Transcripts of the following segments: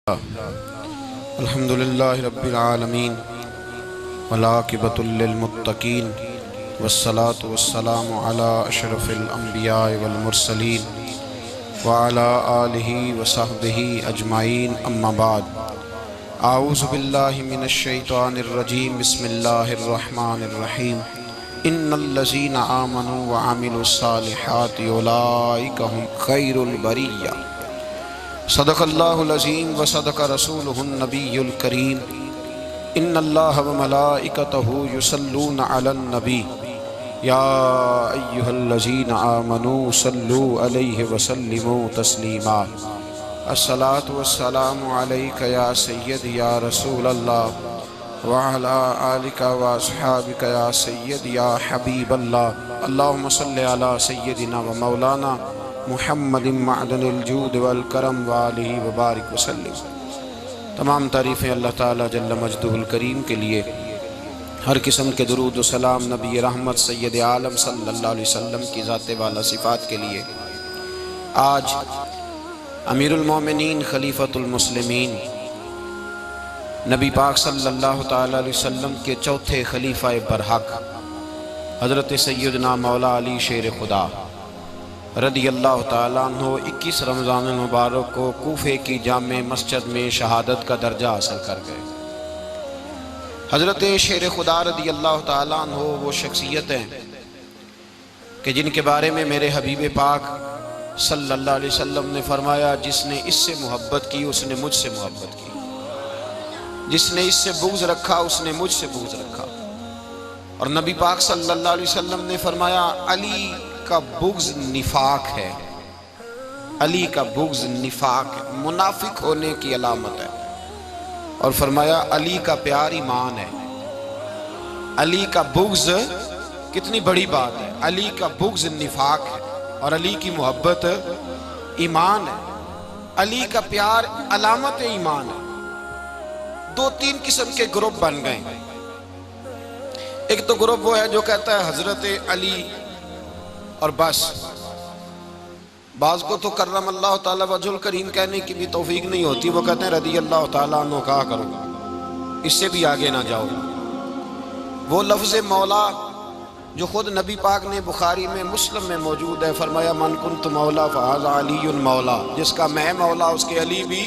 الحمدللہ رب العالمین والعاقبۃ للمتقین والصلاة والسلام علی اشرف الانبیاء والمرسلین وعلی آلہ وصحبہ اجمعین اما بعد اعوذ باللہ من الشیطان الرجیم بسم اللہ الرحمن الرحیم ان الذین آمنوا وعملوا الصالحات اولئک هم خیر البریہ صدق اللہ العظیم وصدق رسولہ النبی الکریم ان اللہ وملائکتہ یصلون علی النبی یا ایہا الذین آمنوا صلوا علیہ وسلموا تسلیما الصلاة والسلام علیک یا سید یا رسول اللہ وعلا آلک واصحابک یا سید یا حبیب اللہ اللہم صلی علی سیدنا و مولانا محمد معدن الجود والکرم وآلہ وبارک وسلم۔ تمام تعریفیں اللہ تعالیٰ جل مجدہ الکریم کے لیے، ہر قسم کے درود و سلام نبی رحمت سید عالم صلی اللہ علیہ وسلم کی ذات والا صفات کے لیے۔ آج امیر المومنین خلیفۃ المسلمین نبی پاک صلی اللہ تعالیٰ علیہ وسلم کے چوتھے خلیفہ برحق حضرت سیدنا مولا علی شیر خدا رضی اللہ تعالیٰ عنہ 21 رمضان المبارک کو کوفے کی جامع مسجد میں شہادت کا درجہ حاصل کر گئے۔ حضرت شیر خدا رضی اللہ تعالیٰ عنہ وہ شخصیت ہیں کہ جن کے بارے میں میرے حبیب پاک صلی اللہ علیہ وسلم نے فرمایا، جس نے اس سے محبت کی اس نے مجھ سے محبت کی، جس نے اس سے بغض رکھا اس نے مجھ سے بغض رکھا۔ اور نبی پاک صلی اللہ علیہ وسلم نے فرمایا علی کا بغض نفاق ہے، علی کا بغض نفاق ہے، منافق ہونے کی علامت ہے۔ اور فرمایا علی کا پیار ایمان ہے، علی کا بغض کتنی بڑی بات ہے، علی کا بغض نفاق ہے اور علی کی محبت ایمان ہے، علی کا پیار علامت ایمان ہے۔ دو تین قسم کے گروپ بن گئے۔ ایک تو گروپ وہ ہے جو کہتا ہے حضرت علی اور بس، بعض کو تو کرم اللہ تعالیٰ وجہ الکریم کہنے کی بھی توفیق نہیں ہوتی، وہ کہتے ہیں رضی اللہ تعالیٰ عنہ کہا کرو، اس سے بھی آگے نہ جاؤ۔ وہ لفظ مولا جو خود نبی پاک نے بخاری میں مسلم میں موجود ہے، فرمایا من کنت مولا فہذا علی مولا، جس کا میں مولا اس کے علی بھی۔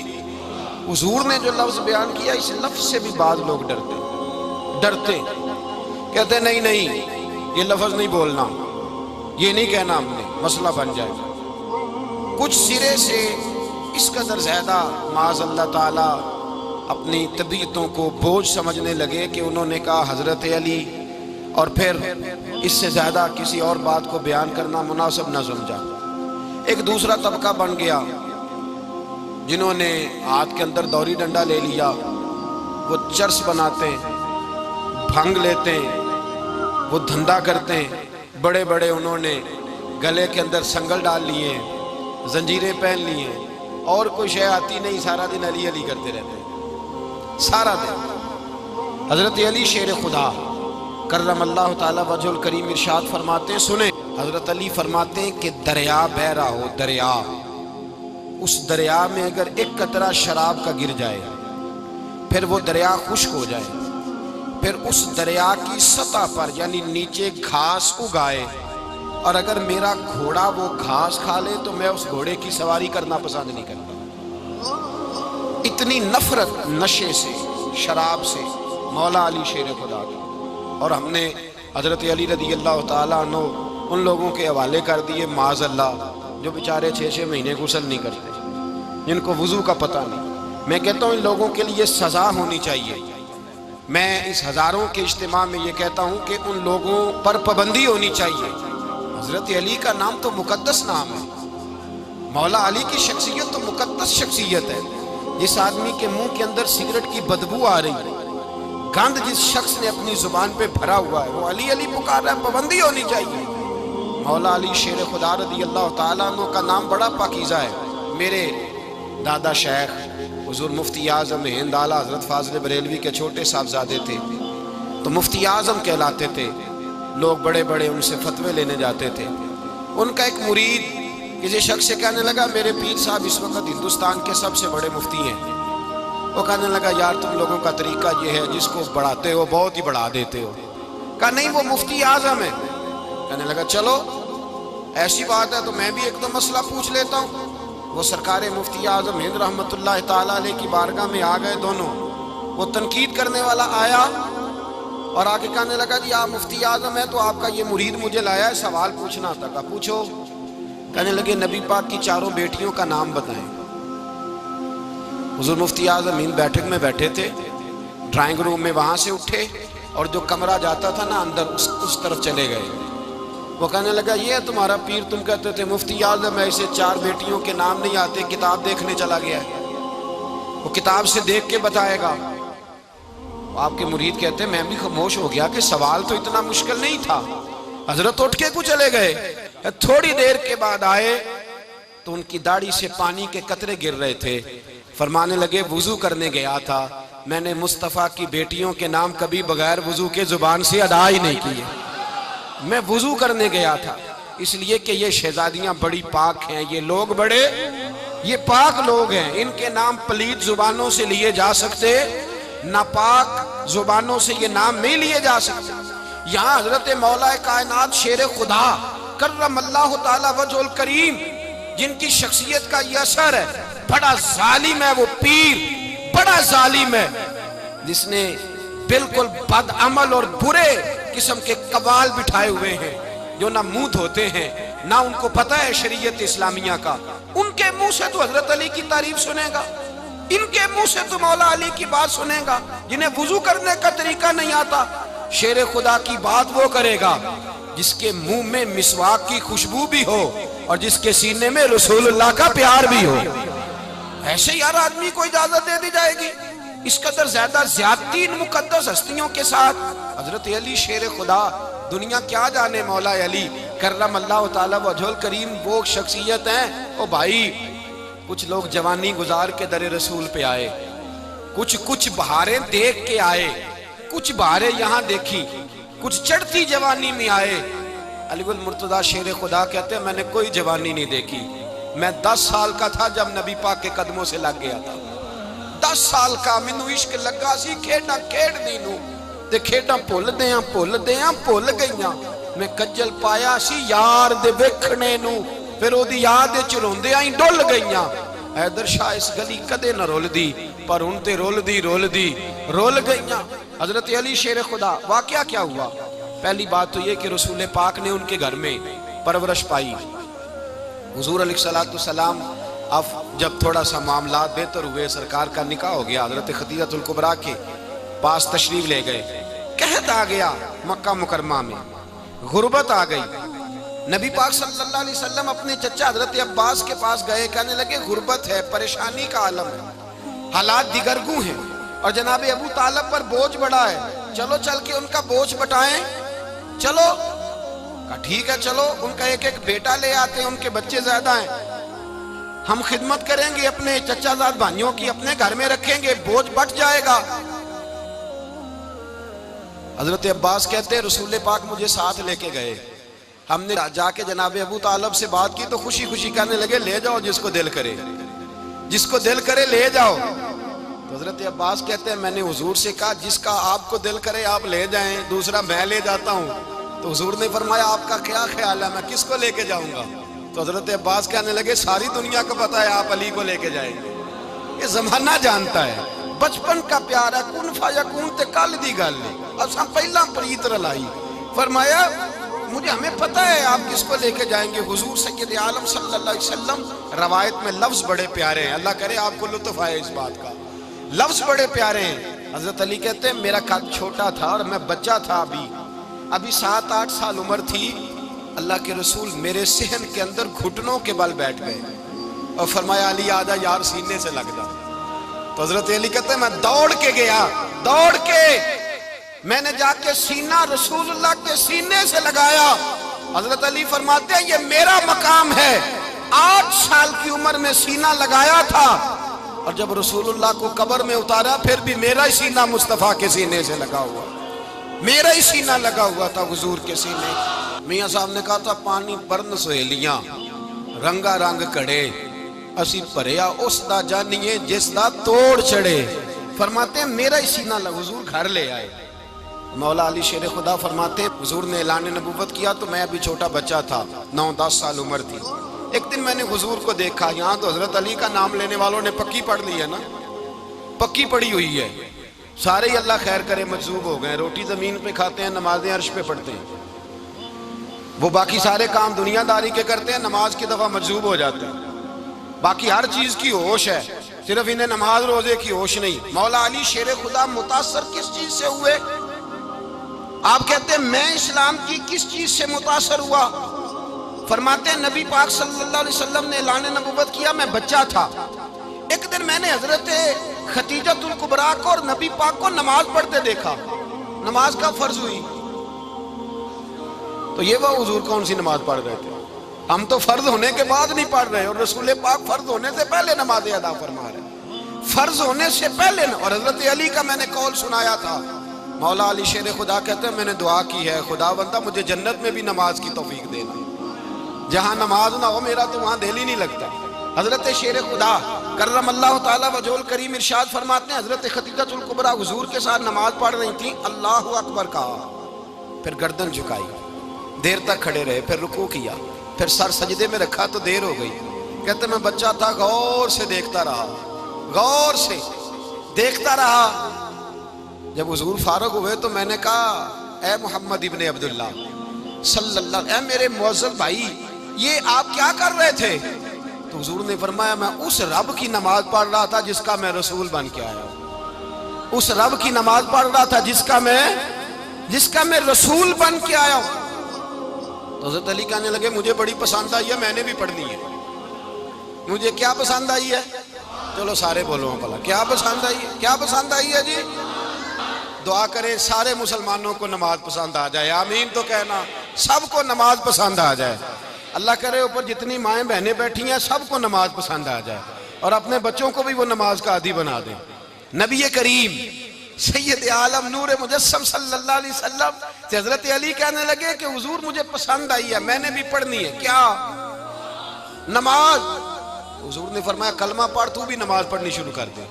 حضور نے جو لفظ بیان کیا اس لفظ سے بھی بعض لوگ ڈرتے کہتے ہیں نہیں یہ لفظ نہیں بولنا، یہ نہیں کہنا، ہم نے مسئلہ بن جائے گا۔ کچھ سرے سے اس قدر زیادہ معاذ اللہ تعالیٰ اپنی طبیعتوں کو بوجھ سمجھنے لگے کہ انہوں نے کہا حضرت علی، اور پھر اس سے زیادہ کسی اور بات کو بیان کرنا مناسب نہ سمجھا۔ ایک دوسرا طبقہ بن گیا جنہوں نے ہاتھ کے اندر دوری ڈنڈا لے لیا، وہ چرس بناتے ہیں، بھنگ لیتے ہیں، وہ دھندا کرتے ہیں، بڑے بڑے انہوں نے گلے کے اندر سنگل ڈال لیے ہیں، زنجیریں پہن لی ہیں، اور کوئی شے آتی نہیں، سارا دن علی علی کرتے رہتے ہیں سارا دن۔ حضرت علی شیر خدا کرم اللہ تعالیٰ وجہ الکریم ارشاد فرماتے ہیں، سنیں، حضرت علی فرماتے ہیں کہ دریا بہہ رہا ہو، دریا، اس دریا میں اگر ایک قطرہ شراب کا گر جائے پھر وہ دریا خشک ہو جائے، پھر اس دریا کی سطح پر یعنی نیچے گھاس اگائے، اور اگر میرا گھوڑا وہ گھاس کھا لے تو میں اس گھوڑے کی سواری کرنا پسند نہیں کرتا۔ اتنی نفرت نشے سے، شراب سے مولا علی شیر خدا کی۔ اور ہم نے حضرت علی رضی اللہ تعالیٰ عنہ ان لوگوں کے حوالے کر دیے معاذ اللہ جو بیچارے 6 مہینے غسل نہیں کرتے، جن کو وضو کا پتہ نہیں۔ میں کہتا ہوں ان لوگوں کے لیے سزا ہونی چاہیے۔ میں اس ہزاروں کے اجتماع میں یہ کہتا ہوں کہ ان لوگوں پر پابندی ہونی چاہیے۔ حضرت علی کا نام تو مقدس نام ہے، مولا علی کی شخصیت تو مقدس شخصیت ہے۔ جس آدمی کے منہ کے اندر سگریٹ کی بدبو آ رہی ہے، گند جس شخص نے اپنی زبان پہ بھرا ہوا ہے، وہ علی علی پکار رہا ہے، پابندی ہونی چاہیے۔ مولا علی شیر خدا رضی اللہ تعالیٰ عنہ کا نام بڑا پاکیزہ ہے۔ میرے دادا شیخ حضور مفتی اعظم ہند اعلیٰ حضرت فاضل بریلوی کے چھوٹے صاحبزادے تھے، تو مفتی اعظم کہلاتے تھے، لوگ بڑے بڑے ان سے فتوے لینے جاتے تھے۔ ان کا ایک مرید کسی شخص سے کہنے لگا میرے پیر صاحب اس وقت ہندوستان کے سب سے بڑے مفتی ہیں، وہ کہنے لگا یار تم لوگوں کا طریقہ یہ ہے، جس کو بڑھاتے ہو بہت ہی بڑھا دیتے ہو۔ کہا نہیں وہ مفتی اعظم ہے۔ کہنے لگا چلو ایسی بات ہے تو میں بھی ایک دو مسئلہ پوچھ لیتا ہوں۔ وہ سرکار مفتی اعظم ہند رحمت اللہ تعالیٰ علیہ کی بارگاہ میں آ گئے دونوں۔ وہ تنقید کرنے والا آیا اور آگے کہنے لگا جی آپ مفتی اعظم ہے تو آپ کا یہ مرید مجھے لایا ہے، سوال پوچھنا تھا۔ کہا پوچھو۔ کہنے لگے نبی پاک کی چاروں بیٹیوں کا نام بتائیں۔ حضور مفتی اعظم ہند بیٹھک میں بیٹھے تھے، ڈرائنگ روم میں، وہاں سے اٹھے اور جو کمرہ جاتا تھا نا اندر اس طرف چلے گئے۔ وہ کہنے لگا یہ ہے تمہارا پیر، تم کہتے تھے مفتی اعظم ہے، اسے چار بیٹیوں کے نام نہیں آتے، کتاب دیکھنے چلا گیا ہے، وہ کتاب سے دیکھ کے بتائے گا۔ آپ کے مرید کہتے ہیں میں بھی خاموش ہو گیا کہ سوال تو اتنا مشکل نہیں تھا۔ حضرت اٹھ کے کو چلے گئے۔ تھوڑی دیر کے بعد آئے تو ان کی داڑھی سے پانی کے قطرے گر رہے تھے۔ فرمانے لگے وضو کرنے گیا تھا، میں نے مصطفیٰ کی بیٹیوں کے نام کبھی بغیر وضو کے زبان سے ادا ہی نہیں کیے۔ میں وضو کرنے گیا تھا اس لیے کہ یہ شہزادیاں بڑی پاک ہیں، یہ لوگ بڑے یہ پاک لوگ ہیں، ان کے نام پلیت زبانوں سے لیے جا سکتے، ناپاک زبانوں سے یہ نام نہیں لیے جا سکتے۔ یہاں حضرت مولا کائنات شیر خدا کرم اللہ تعالی وجہ الکریم، جن کی شخصیت کا یہ اثر ہے، بڑا ظالم ہے وہ پیر، بڑا ظالم ہے جس نے بالکل بد عمل اور برے قسم کے قوال بٹھائے ہوئے ہیں، جو نہ منہ دھوتے ہیں نہ ان کو پتہ ہے شریعت اسلامیہ کا۔ ان کے منہ سے تو حضرت علی کی تعریف سنے گا، ان کے منہ سے تو مولا علی کی بات سنے گا، جنہیں وضو کرنے کا طریقہ نہیں آتا۔ شیر خدا کی بات وہ کرے گا جس کے منہ میں مسواک کی خوشبو بھی ہو اور جس کے سینے میں رسول اللہ کا پیار بھی ہو۔ ایسے یار آدمی کو اجازت دے دی جائے گی؟ اس قدر زیادہ زیادتی ان مقدس ہستیوں کے ساتھ۔ حضرت علی شیر خدا، دنیا کیا جانے مولا علی کرم اللہ تعالی وجہ الکریم، وہ شخصیت ہیں۔ او بھائی کچھ لوگ جوانی گزار کے در رسول پہ آئے، کچھ بہاریں دیکھ کے آئے، کچھ بہاریں یہاں دیکھی، کچھ چڑھتی جوانی میں آئے۔ علی المرتضیٰ شیر خدا کہتے ہیں میں نے کوئی جوانی نہیں دیکھی، میں 10 سال کا تھا جب نبی پاک کے قدموں سے لگ گیا تھا۔ 10 سال کا مینوں عشق لگا سی، کھیڈاں کھیڈ دی نوں تے کھیڈاں بھول گئیاں۔ میں کجل پایا سی یار دے ویکھنے نوں، پھر او دی یاد وچ روندیاں ہی ڈل گئیاں۔ حیدر شاہ اس گلی کدے نہ رول دی، پر ان تے رول گئیاں۔ حضرت علی شیر خدا، واقعہ کیا ہوا؟ پہلی بات تو یہ کہ رسول پاک نے ان کے گھر میں پرورش پائی۔ حضور علیہ السلام اب جب تھوڑا سا معاملات بہتر ہوئے، سرکار کا نکاح ہو گیا، حضرت خدیجہ الکبریٰ کے پاس تشریف لے گئے۔ قحط آ گیا مکہ مکرمہ میں، غربت آ گئی۔ نبی پاک صلی اللہ علیہ وسلم اپنے چچا حضرت عباس کے پاس گئے، کہنے لگے غربت ہے، پریشانی کا عالم ہے، حالات دیگرگوں ہیں اور جناب ابو طالب پر بوجھ بڑا ہے، چلو چل کے ان کا بوجھ بٹائیں۔ چلو کہا ٹھیک ہے، چلو ان کا ایک بیٹا لے آتے ہیں، ان کے بچے زیادہ ہیں، ہم خدمت کریں گے اپنے چچا زاد بھائیوں کی، اپنے گھر میں رکھیں گے، بوجھ بٹ جائے گا۔ حضرت عباس کہتے ہیں رسول پاک مجھے ساتھ لے کے گئے، ہم نے جا کے جناب ابو طالب سے بات کی تو خوشی خوشی کہنے لگے لے جاؤ جس کو دل کرے لے جاؤ۔ تو حضرت عباس کہتے ہیں میں نے حضور سے کہا جس کا آپ کو دل کرے آپ لے جائیں، دوسرا میں لے جاتا ہوں۔ تو حضور نے فرمایا آپ کا کیا خیال ہے، میں کس کو لے کے جاؤں گا؟ تو حضرت عباس کہنے لگے ساری دنیا کو پتا ہے آپ علی کو لے کے جائیں گے، یہ زمانہ جانتا ہے، بچپن کا پیار ہے، کن فیکون تے کل دی گل نہیں، اب ہم پہلا پریت رلائی۔ فرمایا ہمیں پتا ہے آپ کس کو لے کے جائیں گے، حضور سید عالم صلی اللہ علیہ وسلم۔ روایت میں لفظ بڑے پیارے ہیں، اللہ کرے آپ کو لطف آئے اس بات کا، لفظ بڑے پیارے ہیں۔ حضرت علی کہتے ہیں میرا قد چھوٹا تھا اور میں بچہ تھا، ابھی 7-8 سال عمر تھی، اللہ کے رسول میرے صحن کے اندر گھٹنوں کے بل بیٹھ گئے اور فرمایا علی آجا یار سینے سے لگ جا۔ تو حضرت علی کہتے ہیں میں دوڑ کے گیا، میں نے جا کے سینہ رسول اللہ کے سینے سے لگایا۔ حضرت علی فرماتے ہیں یہ میرا مقام ہے، 8 سال کی عمر میں سینہ لگایا تھا اور جب رسول اللہ کو قبر میں اتارا پھر بھی میرا ہی سینہ مصطفیٰ کے سینے سے لگا ہوا، میرا ہی سینہ لگا ہوا تھا حضور کے سینے۔ میاں صاحب نے کہا تھا پانی برن سہیلیاں رنگا رنگ کڑے، اسی پریا اس دا جانیے جس دا توڑ چڑے۔ فرماتے ہیں میرا ہی سینہ حضور گھر لے آئے. مولا علی شیر خدا فرماتے ہیں حضور نے اعلان نبوت کیا تو میں ابھی چھوٹا بچہ تھا، 9-10 سال عمر تھی. ایک دن میں نے حضور کو دیکھا، یہاں تو حضرت علی کا نام لینے والوں نے پکی پڑھ لی ہے نا، پکی پڑھی ہوئی ہے، سارے ہی اللہ خیر کرے مجذوب ہو گئے. روٹی زمین پہ کھاتے ہیں، نمازیں عرش پہ پڑھتے ہیں. وہ باقی سارے کام دنیا داری کے کرتے ہیں، نماز کی دفعہ مجذوب ہو جاتے ہیں. باقی ہر چیز کی ہوش ہے، صرف انہیں نماز روزے کی ہوش نہیں. مولا علی شیر خدا متاثر کس چیز سے ہوئے؟ آپ کہتے ہیں میں اسلام کی کس چیز سے متاثر ہوا؟ فرماتے ہیں نبی پاک صلی اللہ علیہ وسلم نے اعلان نبوت کیا، میں بچہ تھا. ایک دن میں نے حضرت خدیجۃ الکبریٰ کو اور نبی پاک کو نماز پڑھتے دیکھا. نماز کا فرض ہوئی تو یہ وہ حضور کون سی نماز پڑھ رہے تھے؟ ہم تو فرض ہونے کے بعد نہیں پڑھ رہے، اور رسول پاک فرض ہونے سے پہلے نماز ادا فرما رہے، فرض ہونے سے پہلے. اور حضرت علی کا میں نے قول سنایا تھا. مولا علی شیر خدا کہتے ہیں میں نے دعا کی ہے، خدا بندہ مجھے جنت میں بھی نماز کی توفیق دینا، جہاں نماز نہ ہو میرا تو وہاں دل ہی نہیں لگتا. حضرت شیر خدا کرم اللہ تعالیٰ وجہ الکریم ارشاد فرماتے ہیں حضرت خدیجۃ الکبریٰ حضور کے ساتھ نماز پڑھ رہی تھیں، اللہ اکبر کہا، پھر گردن جھکائی، دیر تک کھڑے رہے، پھر رکوع کیا، پھر سر سجدے میں رکھا تو دیر ہو گئی. کہتے میں بچہ تھا، غور سے دیکھتا رہا، غور سے دیکھتا رہا. جب حضور فارغ ہوئے تو میں نے کہا اے محمد ابن عبداللہ صلی اللہ، اے میرے معزز بھائی یہ آپ کیا کر رہے تھے؟ تو حضور نے فرمایا میں اس رب کی نماز پڑھ رہا تھا جس کا میں رسول بن کے آیا ہوں، اس رب کی نماز پڑھ رہا تھا جس کا میں رسول بن کے آیا ہوں. تو حضرت علی کہنے لگے مجھے بڑی پسند آئی ہے، میں نے بھی پڑھنی ہے. مجھے کیا پسند آئی ہے؟ چلو سارے بولو بھلا کیا پسند آئی ہے؟ کیا پسند آئی ہے جی؟ دعا کریں سارے مسلمانوں کو نماز پسند آ جائے، آمین تو کہنا، سب کو نماز پسند آ جائے. اللہ کرے اوپر جتنی مائیں بہنیں بیٹھی ہیں سب کو نماز پسند آ جائے، اور اپنے بچوں کو بھی وہ نماز کا عادی بنا دیں. نبی کریم سید عالم نور مجسم صلی اللہ علیہ وسلم سے حضرت علی کہنے لگے کہ حضور مجھے پسند آئی ہے، میں نے بھی پڑھنی ہے. کیا؟ نماز. حضور نے فرمایا کلمہ پڑھ، تو بھی نماز پڑھنی شروع کر دے.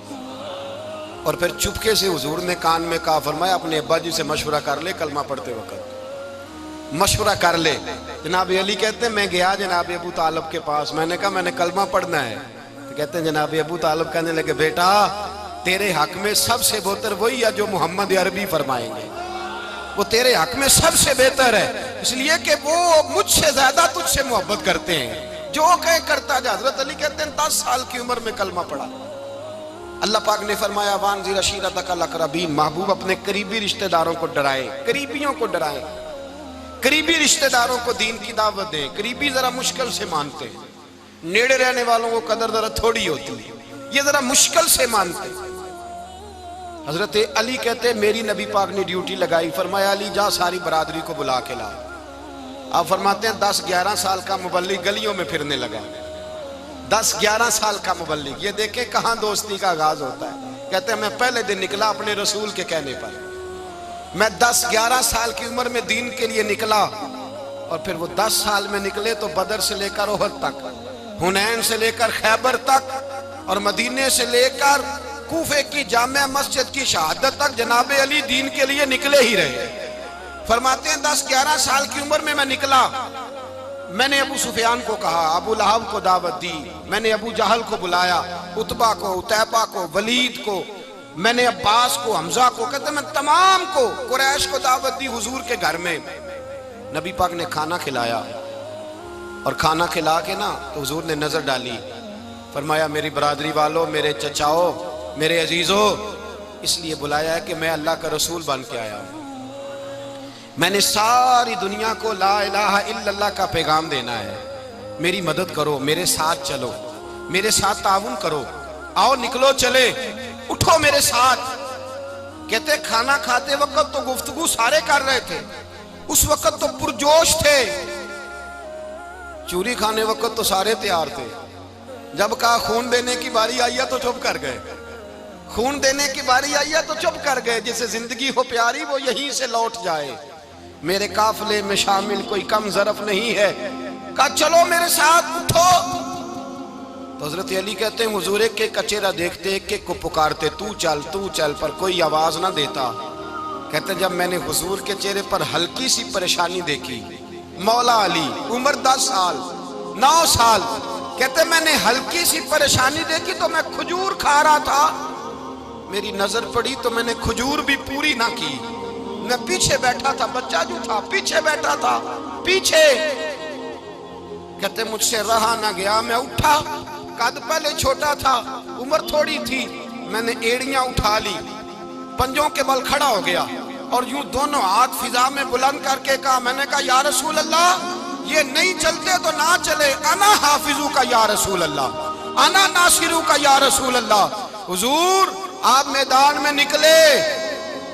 اور پھر چپکے سے حضور نے کان میں کہا، فرمایا اپنے ابا جی سے مشورہ کر لے، کلمہ پڑھتے وقت مشورہ کر لے. جناب علی کہتے ہیں میں گیا جناب ابو طالب کے پاس، میں نے کہا میں نے کلمہ پڑھنا ہے. تو کہتے ہیں جناب ابو طالب کہنے لگے بیٹا تیرے حق میں سب سے بہتر وہی ہے جو محمد عربی فرمائیں گے، وہ تیرے حق میں سب سے بہتر ہے، اس لیے کہ وہ مجھ سے زیادہ تجھ سے محبت کرتے ہیں، جو کہے کرتا جا. حضرت علی کہتے ہیں 10 سال کی عمر میں کلمہ پڑھا. اللہ پاک نے فرمایا وانذر عشیرتک الاقربین، محبوب اپنے قریبی رشتہ داروں کو ڈرائیں، قریبیوں کو ڈرائیں، قریبی رشتہ داروں کو دین کی دعوت دیں. قریبی ذرا مشکل سے مانتے ہیں، نیڑے رہنے والوں کو قدر ذرا تھوڑی ہوتی ہے، یہ ذرا مشکل سے مانتے ہیں. حضرت علی کہتے ہیں میری نبی پاک نے ڈیوٹی لگائی، فرمایا علی جا ساری برادری کو بلا کے لا. آپ فرماتے ہیں 10-11 سال کا مبلغ گلیوں میں پھرنے لگا، 10-11 سال کا مبلغ. یہ دیکھیں کہاں دوستی کا آغاز ہوتا ہے. کہتے ہیں میں پہلے دن نکلا اپنے رسول کے کہنے پر، میں 10-11 سال کی عمر میں دین کے لیے نکلا، اور پھر وہ 10 سال میں نکلے تو بدر سے لے کر احد تک، حنین سے لے کر خیبر تک، اور مدینے سے لے کر کوفے کی جامع مسجد کی شہادت تک جناب علی دین کے لیے نکلے ہی رہے. فرماتے ہیں 10-11 سال کی عمر میں نکلا. میں نے ابو سفیان کو کہا، ابو لہب کو دعوت دی، میں نے ابو جہل کو بلایا، عتبہ کو، عتیبہ کو، ولید کو، میں نے عباس کو، حمزہ کو، کہتے میں تمام کو، قریش کو دعوت دی حضور کے گھر میں. نبی پاک نے کھانا کھلایا، اور کھانا کھلا کے نا تو حضور نے نظر ڈالی، فرمایا میری برادری والوں، میرے چچاؤ، میرے عزیزوں، اس لیے بلایا ہے کہ میں اللہ کا رسول بن کے آیا ہوں. میں نے ساری دنیا کو لا الہ الا اللہ کا پیغام دینا ہے. میری مدد کرو، میرے ساتھ چلو، میرے ساتھ تعاون کرو، آؤ نکلو چلے، اٹھو میرے ساتھ. کہتے کھانا کھاتے وقت تو گفتگو سارے کر رہے تھے، اس وقت تو پرجوش تھے. چوری کھانے وقت تو سارے تیار تھے، جب کہا خون دینے کی باری آئی ہے تو چپ کر گئے، خون دینے کی باری آئی ہے تو چپ کر گئے. جسے زندگی ہو پیاری وہ یہیں سے لوٹ جائے، میرے قافلے میں شامل کوئی کم ظرف نہیں ہے. کہا چلو میرے ساتھ، اٹھو. تو حضرت علی کہتے ہیں حضور ایک ایک کا چہرہ دیکھتے ایک ایک کو پکارتے تو چل، پر کوئی آواز نہ دیتا۔ کہتے جب میں نے حضور کے چہرے پر ہلکی سی پریشانی دیکھی، مولا علی عمر 10 سال 9 سال، کہتے میں نے ہلکی سی پریشانی دیکھی تو میں کھجور کھا رہا تھا، میری نظر پڑی تو میں نے کھجور بھی پوری نہ کی، میں پیچھے بیٹھا تھا، بچہ جو تھا پیچھے بیٹھا تھا پیچھے۔ کہتے مجھ سے رہا نہ گیا، میں اٹھا، قد پہلے چھوٹا تھا، عمر تھوڑی تھی، میں نے ایڑیاں اٹھا لی، پنجوں کے بل کھڑا ہو گیا اور یوں دونوں ہاتھ فضا میں بلند کر کے کہا، میں نے کہا یا رسول اللہ یہ نہیں چلتے تو نہ چلے، انا حافظو کا یا رسول اللہ، انا ناصرو کا یا رسول اللہ۔ حضور آپ میدان میں نکلے،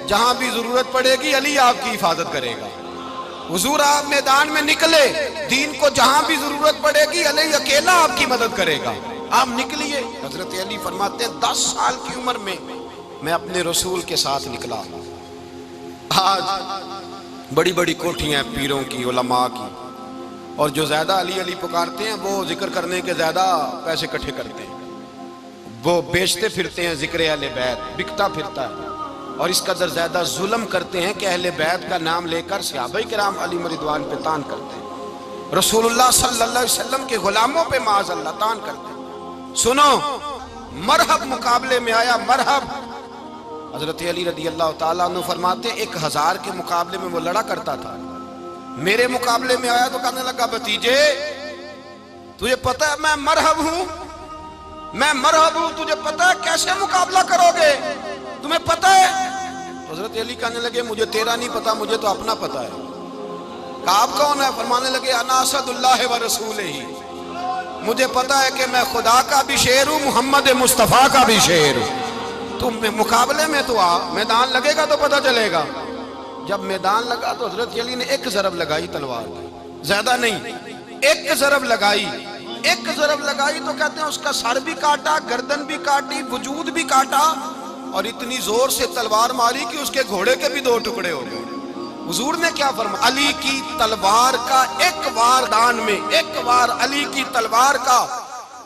جہاں بھی ضرورت پڑے گی علی آپ کی حفاظت کرے گا۔ حضور آپ میدان میں نکلے، دین کو جہاں بھی ضرورت پڑے گی علی اکیلا آپ کی مدد کرے گا۔ آپ نکلیے۔ حضرت علی فرماتے ہیں 10 سال کی عمر میں اپنے رسول کے ساتھ نکلا۔ آج بڑی بڑی کوٹھیاں ہیں پیروں کی، علماء کی، اور جو زیادہ علی علی پکارتے ہیں وہ ذکر کرنے کے زیادہ پیسے اکٹھے کرتے ہیں، وہ بیچتے پھرتے ہیں ذکر اہل بیت، بکتا پھرتا ہے، اور اس قدر زیادہ ظلم کرتے ہیں کہ اہل بیت کا نام لے کر صحابہ کرام علی رضوان پہ تان کرتے ہیں، رسول اللہ صلی اللہ علیہ وسلم کے غلاموں پہ معاذ اللہ تان کرتے ہیں۔ سنو، مرحب مقابلے میں آیا، مرحب۔ حضرت علی رضی اللہ تعالیٰ عنہ فرماتے 1000 کے مقابلے میں وہ لڑا کرتا تھا، میرے مقابلے میں آیا تو کہنے لگا بھتیجے تجھے پتہ ہے میں مرحب ہوں، میں مرحب ہوں، تجھے پتہ ہے کیسے مقابلہ کرو گے، تمہیں پتہ ہے؟ حضرت علی کہنے لگے مجھے تیرا نہیں پتا، مجھے تو اپنا پتا ہے۔ کہا آپ کون ہے؟ فرمانے لگے انا اسد اللہ و رسولہ، مجھے پتا ہے کہ میں خدا کا بھی شیر ہوں، محمد مصطفیٰ کا بھی شیر ہوں۔ تم مقابلے میں تو آ، میدان لگے گا تو پتہ چلے گا۔ جب میدان لگا تو حضرت علی نے ایک ضرب لگائی تلوار کی، زیادہ نہیں، ایک ضرب لگائی، ایک ضرب لگائی تو کہتے ہیں اس کا سر بھی کاٹا، گردن بھی کاٹی، وجود بھی کاٹا، اور اتنی زور سے تلوار ماری کہ اس کے گھوڑے کے بھی 2 ٹکڑے ہو گئے۔ حضور نے کیا فرمایا؟ علی کی تلوار کا ایک وار دان میں، ایک وار علی کی تلوار کا،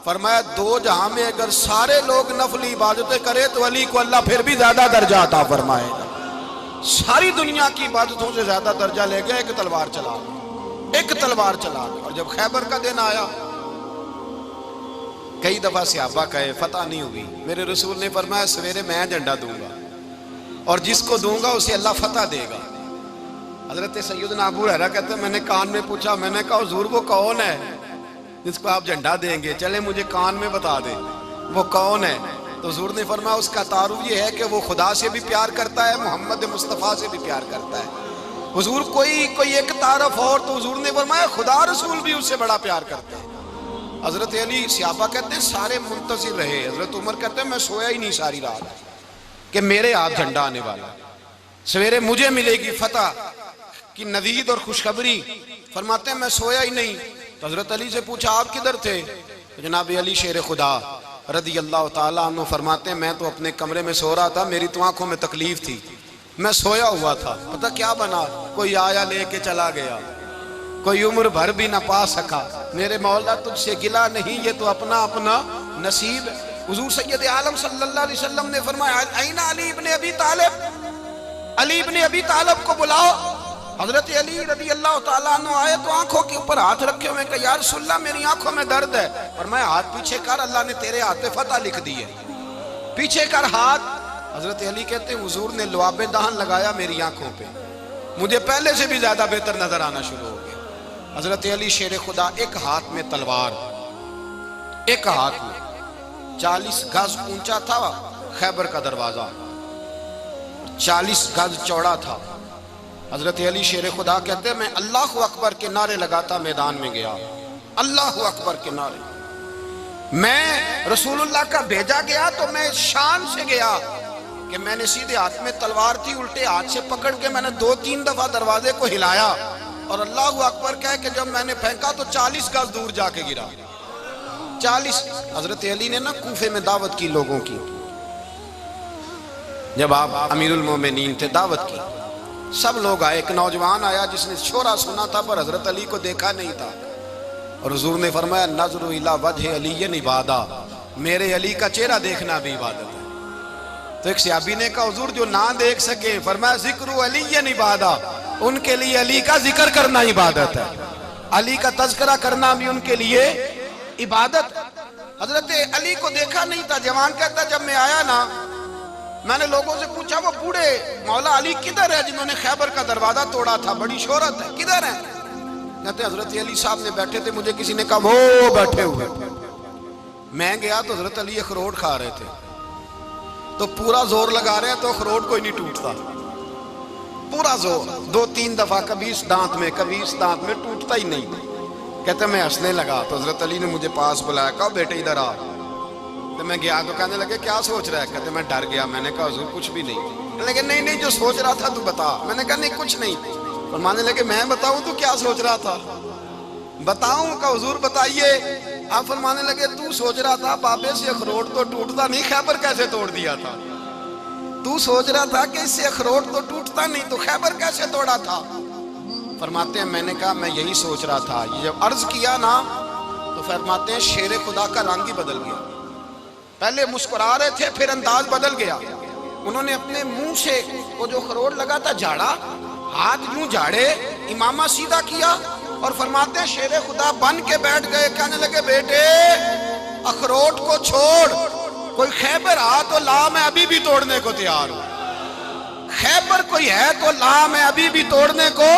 فرمایا 2 جہاں میں اگر سارے لوگ نفلی عبادتیں کرے تو علی کو اللہ پھر بھی زیادہ درجہ عطا فرمائے گا۔ ساری دنیا کی عبادتوں سے زیادہ درجہ لے گیا، ایک تلوار چلا گیا، ایک تلوار چلا گیا۔ اور جب خیبر کا دن آیا، کئی دفعہ صحابہ کہے فتح نہیں ہوئی، میرے رسول نے فرمایا سویرے میں جھنڈا دوں گا اور جس کو دوں گا اسے اللہ فتح دے گا۔ حضرت سیدنا ابو ہریرہ کہتے ہیں میں نے کان میں پوچھا، میں نے کہا حضور وہ کون ہے جس کو آپ جھنڈا دیں گے؟ چلے مجھے کان میں بتا دیں وہ کون ہے۔ تو حضور نے فرمایا اس کا تعارف یہ ہے کہ وہ خدا سے بھی پیار کرتا ہے، محمد مصطفیٰ سے بھی پیار کرتا ہے۔ حضور کوئی ایک تعارف اور، تو حضور نے فرمایا خدا رسول بھی اس سے بڑا پیار کرتا ہے۔ حضرت علی صحابہ کہتے ہیں سارے منتظر رہے، حضرت عمر کہتے ہیں میں سویا ہی نہیں ساری رات کہ میرے ہاتھ جھنڈا آنے والا، سویرے مجھے ملے گی فتح کی نوید اور خوشخبری۔ فرماتے ہیں میں سویا ہی نہیں۔ تو حضرت علی سے پوچھا آپ کدھر تھے؟ جناب علی شیر خدا رضی اللہ تعالیٰ عنہ فرماتے ہیں میں تو اپنے کمرے میں سو رہا تھا، میری تو آنکھوں میں تکلیف تھی، میں سویا ہوا تھا، پتہ کیا بنا، کوئی آیا لے کے چلا گیا، کوئی عمر بھر بھی نہ پا سکا، میرے مولا تجھ سے گلا نہیں، یہ تو اپنا اپنا نصیب ہے۔ حضور سید عالم صلی اللہ علیہ وسلم نے فرمایا این علی ابن ابی طالب، علی ابن ابی طالب کو بلاؤ۔ حضرت علی رضی اللہ تعالیٰ عنہ آئے تو آنکھوں کے اوپر ہاتھ رکھے ہوئے کہ یا رسول اللہ میری آنکھوں میں درد ہے۔ فرمایا ہاتھ پیچھے کر، اللہ نے تیرے ہاتھ پہ فتح لکھ دی ہے، پیچھے کر ہاتھ۔ حضرت علی کہتے ہیں حضور نے لعاب دہن لگایا میری آنکھوں پہ، مجھے پہلے سے بھی زیادہ بہتر نظر آنا شروع ہو گیا۔ حضرت علی شیر خدا ایک ہاتھ میں تلوار، ایک ہاتھ میں 40 گز اونچا تھا خیبر کا دروازہ، 40 گز چوڑا تھا۔ حضرت علی شیر خدا کہتے ہیں میں اللہ اکبر کے نعرے لگاتا میدان میں گیا، اللہ اکبر کے نعرے۔ میں رسول اللہ کا بھیجا گیا تو میں شان سے گیا کہ میں نے سیدھے ہاتھ میں تلوار تھی، الٹے ہاتھ سے پکڑ کے میں نے 2-3 دفعہ دروازے کو ہلایا اور اللہ اکبر کہہ کہ جب میں نے پھینکا تو 40 گز دور جا کے گرا، 40۔ حضرت علی نے نا کوفے میں دعوت کی لوگوں کی، جب آپ امیر المومنین تھے دعوت کی، سب لوگ آئے، ایک نوجوان آیا جس نے شورا سنا تھا پر حضرت علی کو دیکھا نہیں تھا، اور حضور نے فرمایا نظر الی وجہ علی عبادہ، میرے علی کا چہرہ دیکھنا بھی عبادت ہے۔ تو ایک صحابی نے کہا حضور جو نہ دیکھ سکے، فرمایا ذکر علی عبادہ، ان کے لیے علی کا ذکر کرنا عبادت ہے، علی کا تذکرہ کرنا بھی ان کے لیے عبادت۔ حضرت علی کو دیکھا نہیں تھا، جوان کہتا جب میں آیا نا، میں نے لوگوں سے پوچھا وہ بوڑھے مولا علی کدھر ہے جنہوں نے خیبر کا دروازہ توڑا تھا، بڑی شہرت ہے، کدھر ہیں؟ کہتے حضرت علی صاحب نے بیٹھے تھے، مجھے کسی نے کہا وہ بیٹھے ہوئے۔ میں گیا تو حضرت علی اخروٹ کھا رہے تھے، تو پورا زور لگا رہے ہیں تو اخروٹ کوئی نہیں ٹوٹتا، پورا زور 2-3 دفعہ، کبھی اس دانت میں کبھی اس دانت میں، ٹوٹتا ہی نہیں۔ کہتے میں ہنسنے لگا تو حضرت علی نے مجھے پاس بلایا، کہا بیٹے ادھر آ۔ تو میں گیا تو کہنے لگے کیا سوچ رہا ہے؟ کہتے میں ڈر گیا، میں نے کہا حضور کچھ بھی نہیں۔ لیکن نہیں جو سوچ رہا تھا تو بتا۔ میں نے کہا نہیں کچھ نہیں۔ فرمانے لگے میں بتاؤں تو کیا سوچ رہا تھا؟ بتاؤں؟ کہ حضور بتائیے۔ آپ فرمانے لگے تو سوچ رہا تھا بابے سے اخروٹ تو ٹوٹتا نہیں، خیبر کیسے توڑ دیا تھا؟ تو سوچ رہا تھا کہ اس سے اخروٹ تو ٹوٹتا نہیں، تو خیبر کیسے توڑا تھا؟ فرماتے ہیں میں نے کہا میں یہی سوچ رہا تھا۔ یہ جب عرض کیا نا تو فرماتے ہیں شیر خدا کا رنگ ہی بدل گیا، پہلے مسکرا رہے تھے پھر انداز بدل گیا۔ انہوں نے اپنے منہ سے وہ جو اخروٹ لگا تھا جھاڑا، ہاتھ یوں جھاڑے، امامہ سیدھا کیا، اور فرماتے ہیں شیر خدا بن کے بیٹھ گئے، کہنے لگے بیٹے اخروٹ کو چھوڑ، کوئی خیبر آ تو لا، میں ابھی بھی توڑنے کو تیار ہوں۔ خیبر کوئی ہے تو لا، میں ابھی بھی توڑنے کو۔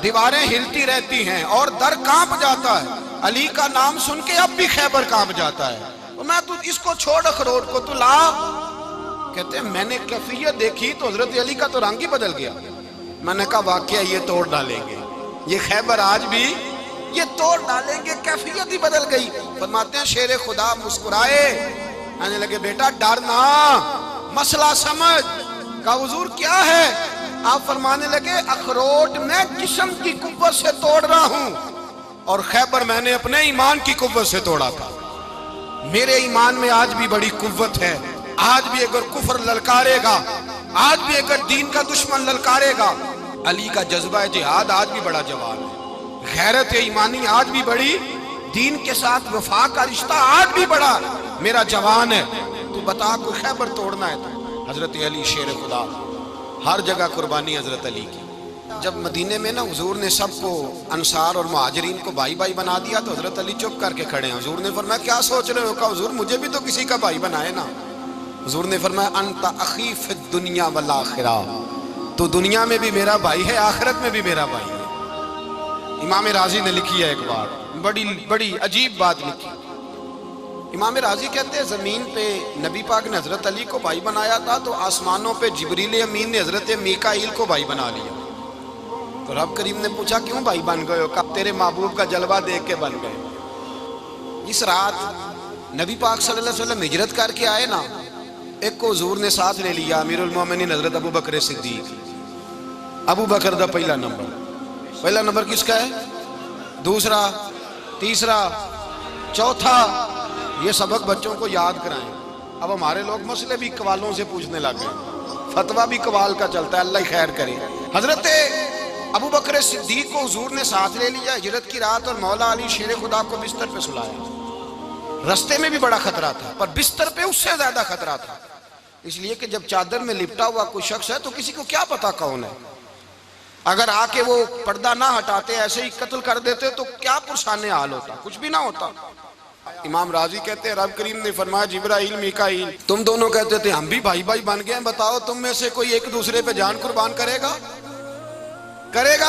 دیواریں ہلتی رہتی ہیں اور در کانپ جاتا ہے، علی کا نام سن کے اب بھی خیبر کانپ جاتا ہے، میں تو اس کو چھوڑ اخروٹ کو تو لا۔ کہتے ہیں میں نے کیفیت دیکھی تو حضرت علی کا تو رنگ ہی بدل گیا۔ میں نے کہا واقعہ یہ توڑ ڈالیں گے، یہ خیبر آج بھی یہ توڑ ڈالیں گے، کیفیت ہی بدل گئی۔ فرماتے ہیں شیر خدا مسکرائے، کہنے لگے بیٹا ڈرنا، مسئلہ سمجھ۔ کہا حضور کیا ہے؟ آپ فرمانے لگے اخروٹ میں جسم کی قوت سے توڑ رہا ہوں، اور خیبر میں نے اپنے ایمان کی قوت سے توڑا تھا۔ میرے ایمان میں آج بھی بڑی قوت ہے، آج بھی اگر کفر للکارے گا، آج بھی اگر دین کا دشمن للکارے گا، علی کا جذبہ جہاد آج بھی بڑا جوان ہے، غیرت ایمانی آج بھی بڑی، دین کے ساتھ وفا کا رشتہ آج بھی بڑا میرا جوان ہے۔ تو بتا کوئی خیبر توڑنا ہے تو حضرت علی شیر خدا، ہر جگہ قربانی حضرت علی کی۔ جب مدینے میں نا حضور نے سب کو انصار اور مہاجرین کو بھائی بھائی بنا دیا تو حضرت علی چپ کر کے کھڑے ہیں۔ حضور نے فرمایا کیا سوچ رہے ہو؟ کہا حضور مجھے بھی تو کسی کا بھائی بنائے نا۔ حضور نے فرمایا انت اخی فی الدنیا والآخرہ، تو دنیا میں بھی میرا بھائی ہے، آخرت میں بھی میرا بھائی ہے۔ امام راضی نے لکھی ہے ایک بات، بڑی عجیب بات لکھی۔ امام راضی کہتے ہیں زمین پہ نبی پاک نے حضرت علی کو بھائی بنایا تھا تو آسمانوں پہ جبریل امین نے حضرت میکائیل کو بھائی بنا لیا۔ تو رب کریم نے پوچھا کیوں بھائی بن گئے ہو؟ کہا تیرے محبوب کا جلوہ دیکھ کے بن گئے۔ اس رات نبی پاک صلی اللہ علیہ وسلم ہجرت کر کے آئے نا، ایک کو حضور نے ساتھ لے لیا، امیر المومنین حضرت ابو بکر صدیق۔ ابو بکر دا پہلا نمبر کس کا ہے؟ دوسرا، تیسرا، چوتھا، یہ سبق بچوں کو یاد کرائیں۔ اب ہمارے لوگ مسئلے بھی قوالوں سے پوچھنے لگ گئے، فتویٰ بھی قوال کا چلتا ہے، اللہ ہی خیر کرے۔ حضرت ابو بکر صدیق کو حضور نے ساتھ لے لیا ہجرت کی رات، اور مولا علی شیر خدا کو بستر پہ سلایا۔ رستے میں بھی بڑا خطرہ تھا، پر بستر پہ اس سے زیادہ خطرہ تھا، اس لیے کہ جب چادر میں لپٹا ہوا کوئی شخص ہے تو کسی کو کیا پتا کون ہے، اگر آ کے وہ پردہ نہ ہٹاتے ایسے ہی قتل کر دیتے تو کیا پرسانے حال ہوتا، کچھ بھی نہ ہوتا۔ امام راضی کہتے ہیں رب کریم نے فرمایا جبرائیل میکائیل تم دونوں کہتے تھے ہم بھی بھائی بھائی بن گئے ہیں، بتاؤ تم میں سے کوئی ایک دوسرے پہ جان قربان کرے گا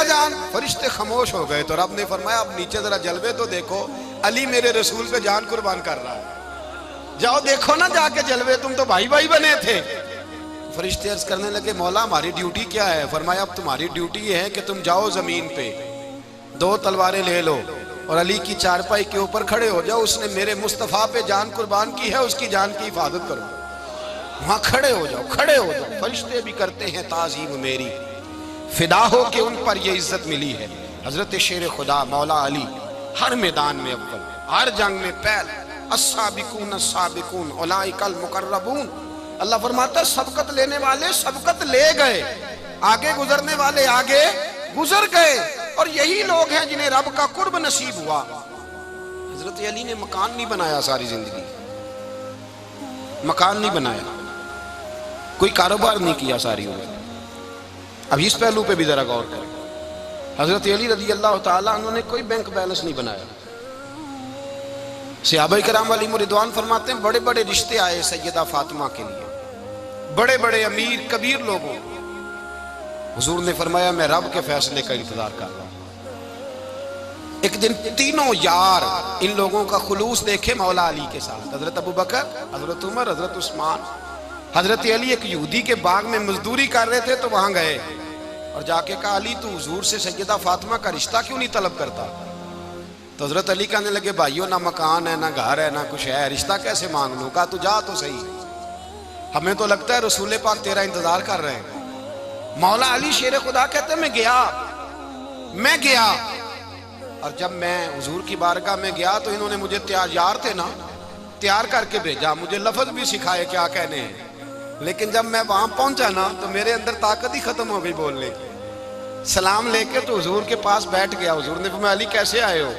جان؟ فرشتے خاموش ہو گئے تو رب نے فرمایا اب نیچے ذرا جلوے تو دیکھو، علی میرے رسول پہ جان قربان کر رہا ہے، جاؤ دیکھو نا جا کے جلوے، تم تو بھائی بھائی بنے تھے۔ فرشتے عرض کرنے لگے مولا ہماری ڈیوٹی کیا ہے؟ فرمایا اب تمہاری ڈیوٹی یہ ہے کہ تم جاؤ زمین پہ 2 تلواریں لے لو اور علی کی چارپائی کے اوپر کھڑے ہو جاؤ، اس نے میرے مصطفیٰ پہ جان قربان کی ہے، اس کی جان کی حفاظت کرو، وہاں کھڑے ہو جاؤ۔ فرشتے بھی کرتے ہیں تعظیم میری، فدا ہو کہ ان پر یہ عزت ملی ہے۔ حضرت شیر خدا مولا علی ہر میدان میں اول، ہر جنگ میں پہل، السابقون السابقون اولئک المقربون۔ اللہ فرماتا ہے سبقت لینے والے سبقت لے گئے، آگے گزرنے والے آگے گزر گئے، اور یہی لوگ ہیں جنہیں رب کا قرب نصیب ہوا۔ حضرت علی نے مکان نہیں بنایا ساری زندگی، مکان نہیں بنایا، کوئی کاروبار نہیں کیا ساری عمر۔ اب اس پہلو پہ بھی ذرا غور کریں، حضرت علی رضی اللہ تعالیٰ عنہ نے کوئی بینک بیلنس نہیں بنایا۔ صحابہ کرام علیہم رضوان فرماتے ہیں بڑے بڑے رشتے آئے سیدہ فاطمہ کے لیے، بڑے بڑے امیر کبیر لوگوں، حضور نے فرمایا میں رب کے فیصلے کا انتظار کر رہا ہوں۔ ایک دن تینوں یار ان لوگوں کا خلوص دیکھے مولا علی کے ساتھ، حضرت ابوبکر، حضرت عمر، حضرت عثمان۔ حضرت علی ایک یہودی کے باغ میں مزدوری کر رہے تھے تو وہاں گئے اور جا کے کہا علی تو حضور سے سیدہ فاطمہ کا رشتہ کیوں نہیں طلب کرتا؟ تو حضرت علی کہنے لگے بھائیو نہ مکان ہے، نہ گھر ہے، نہ کچھ ہے، رشتہ کیسے مانگ لوں؟ کہا تو جا تو صحیح، ہمیں تو لگتا ہے رسول پاک تیرا انتظار کر رہے ہیں۔ مولا علی شیر خدا کہتے ہیں میں گیا اور جب میں حضور کی بارگاہ میں گیا تو انہوں نے مجھے یار تھے نا، تیار کر کے بھیجا، مجھے لفظ بھی سکھائے کیا کہنے ہیں، لیکن جب میں وہاں پہنچا نا تو میرے اندر طاقت ہی ختم ہو گئی بولنے کی۔ سلام لے کے تو حضور کے پاس بیٹھ گیا، حضور نے فرمایا علی کیسے آئے ہو؟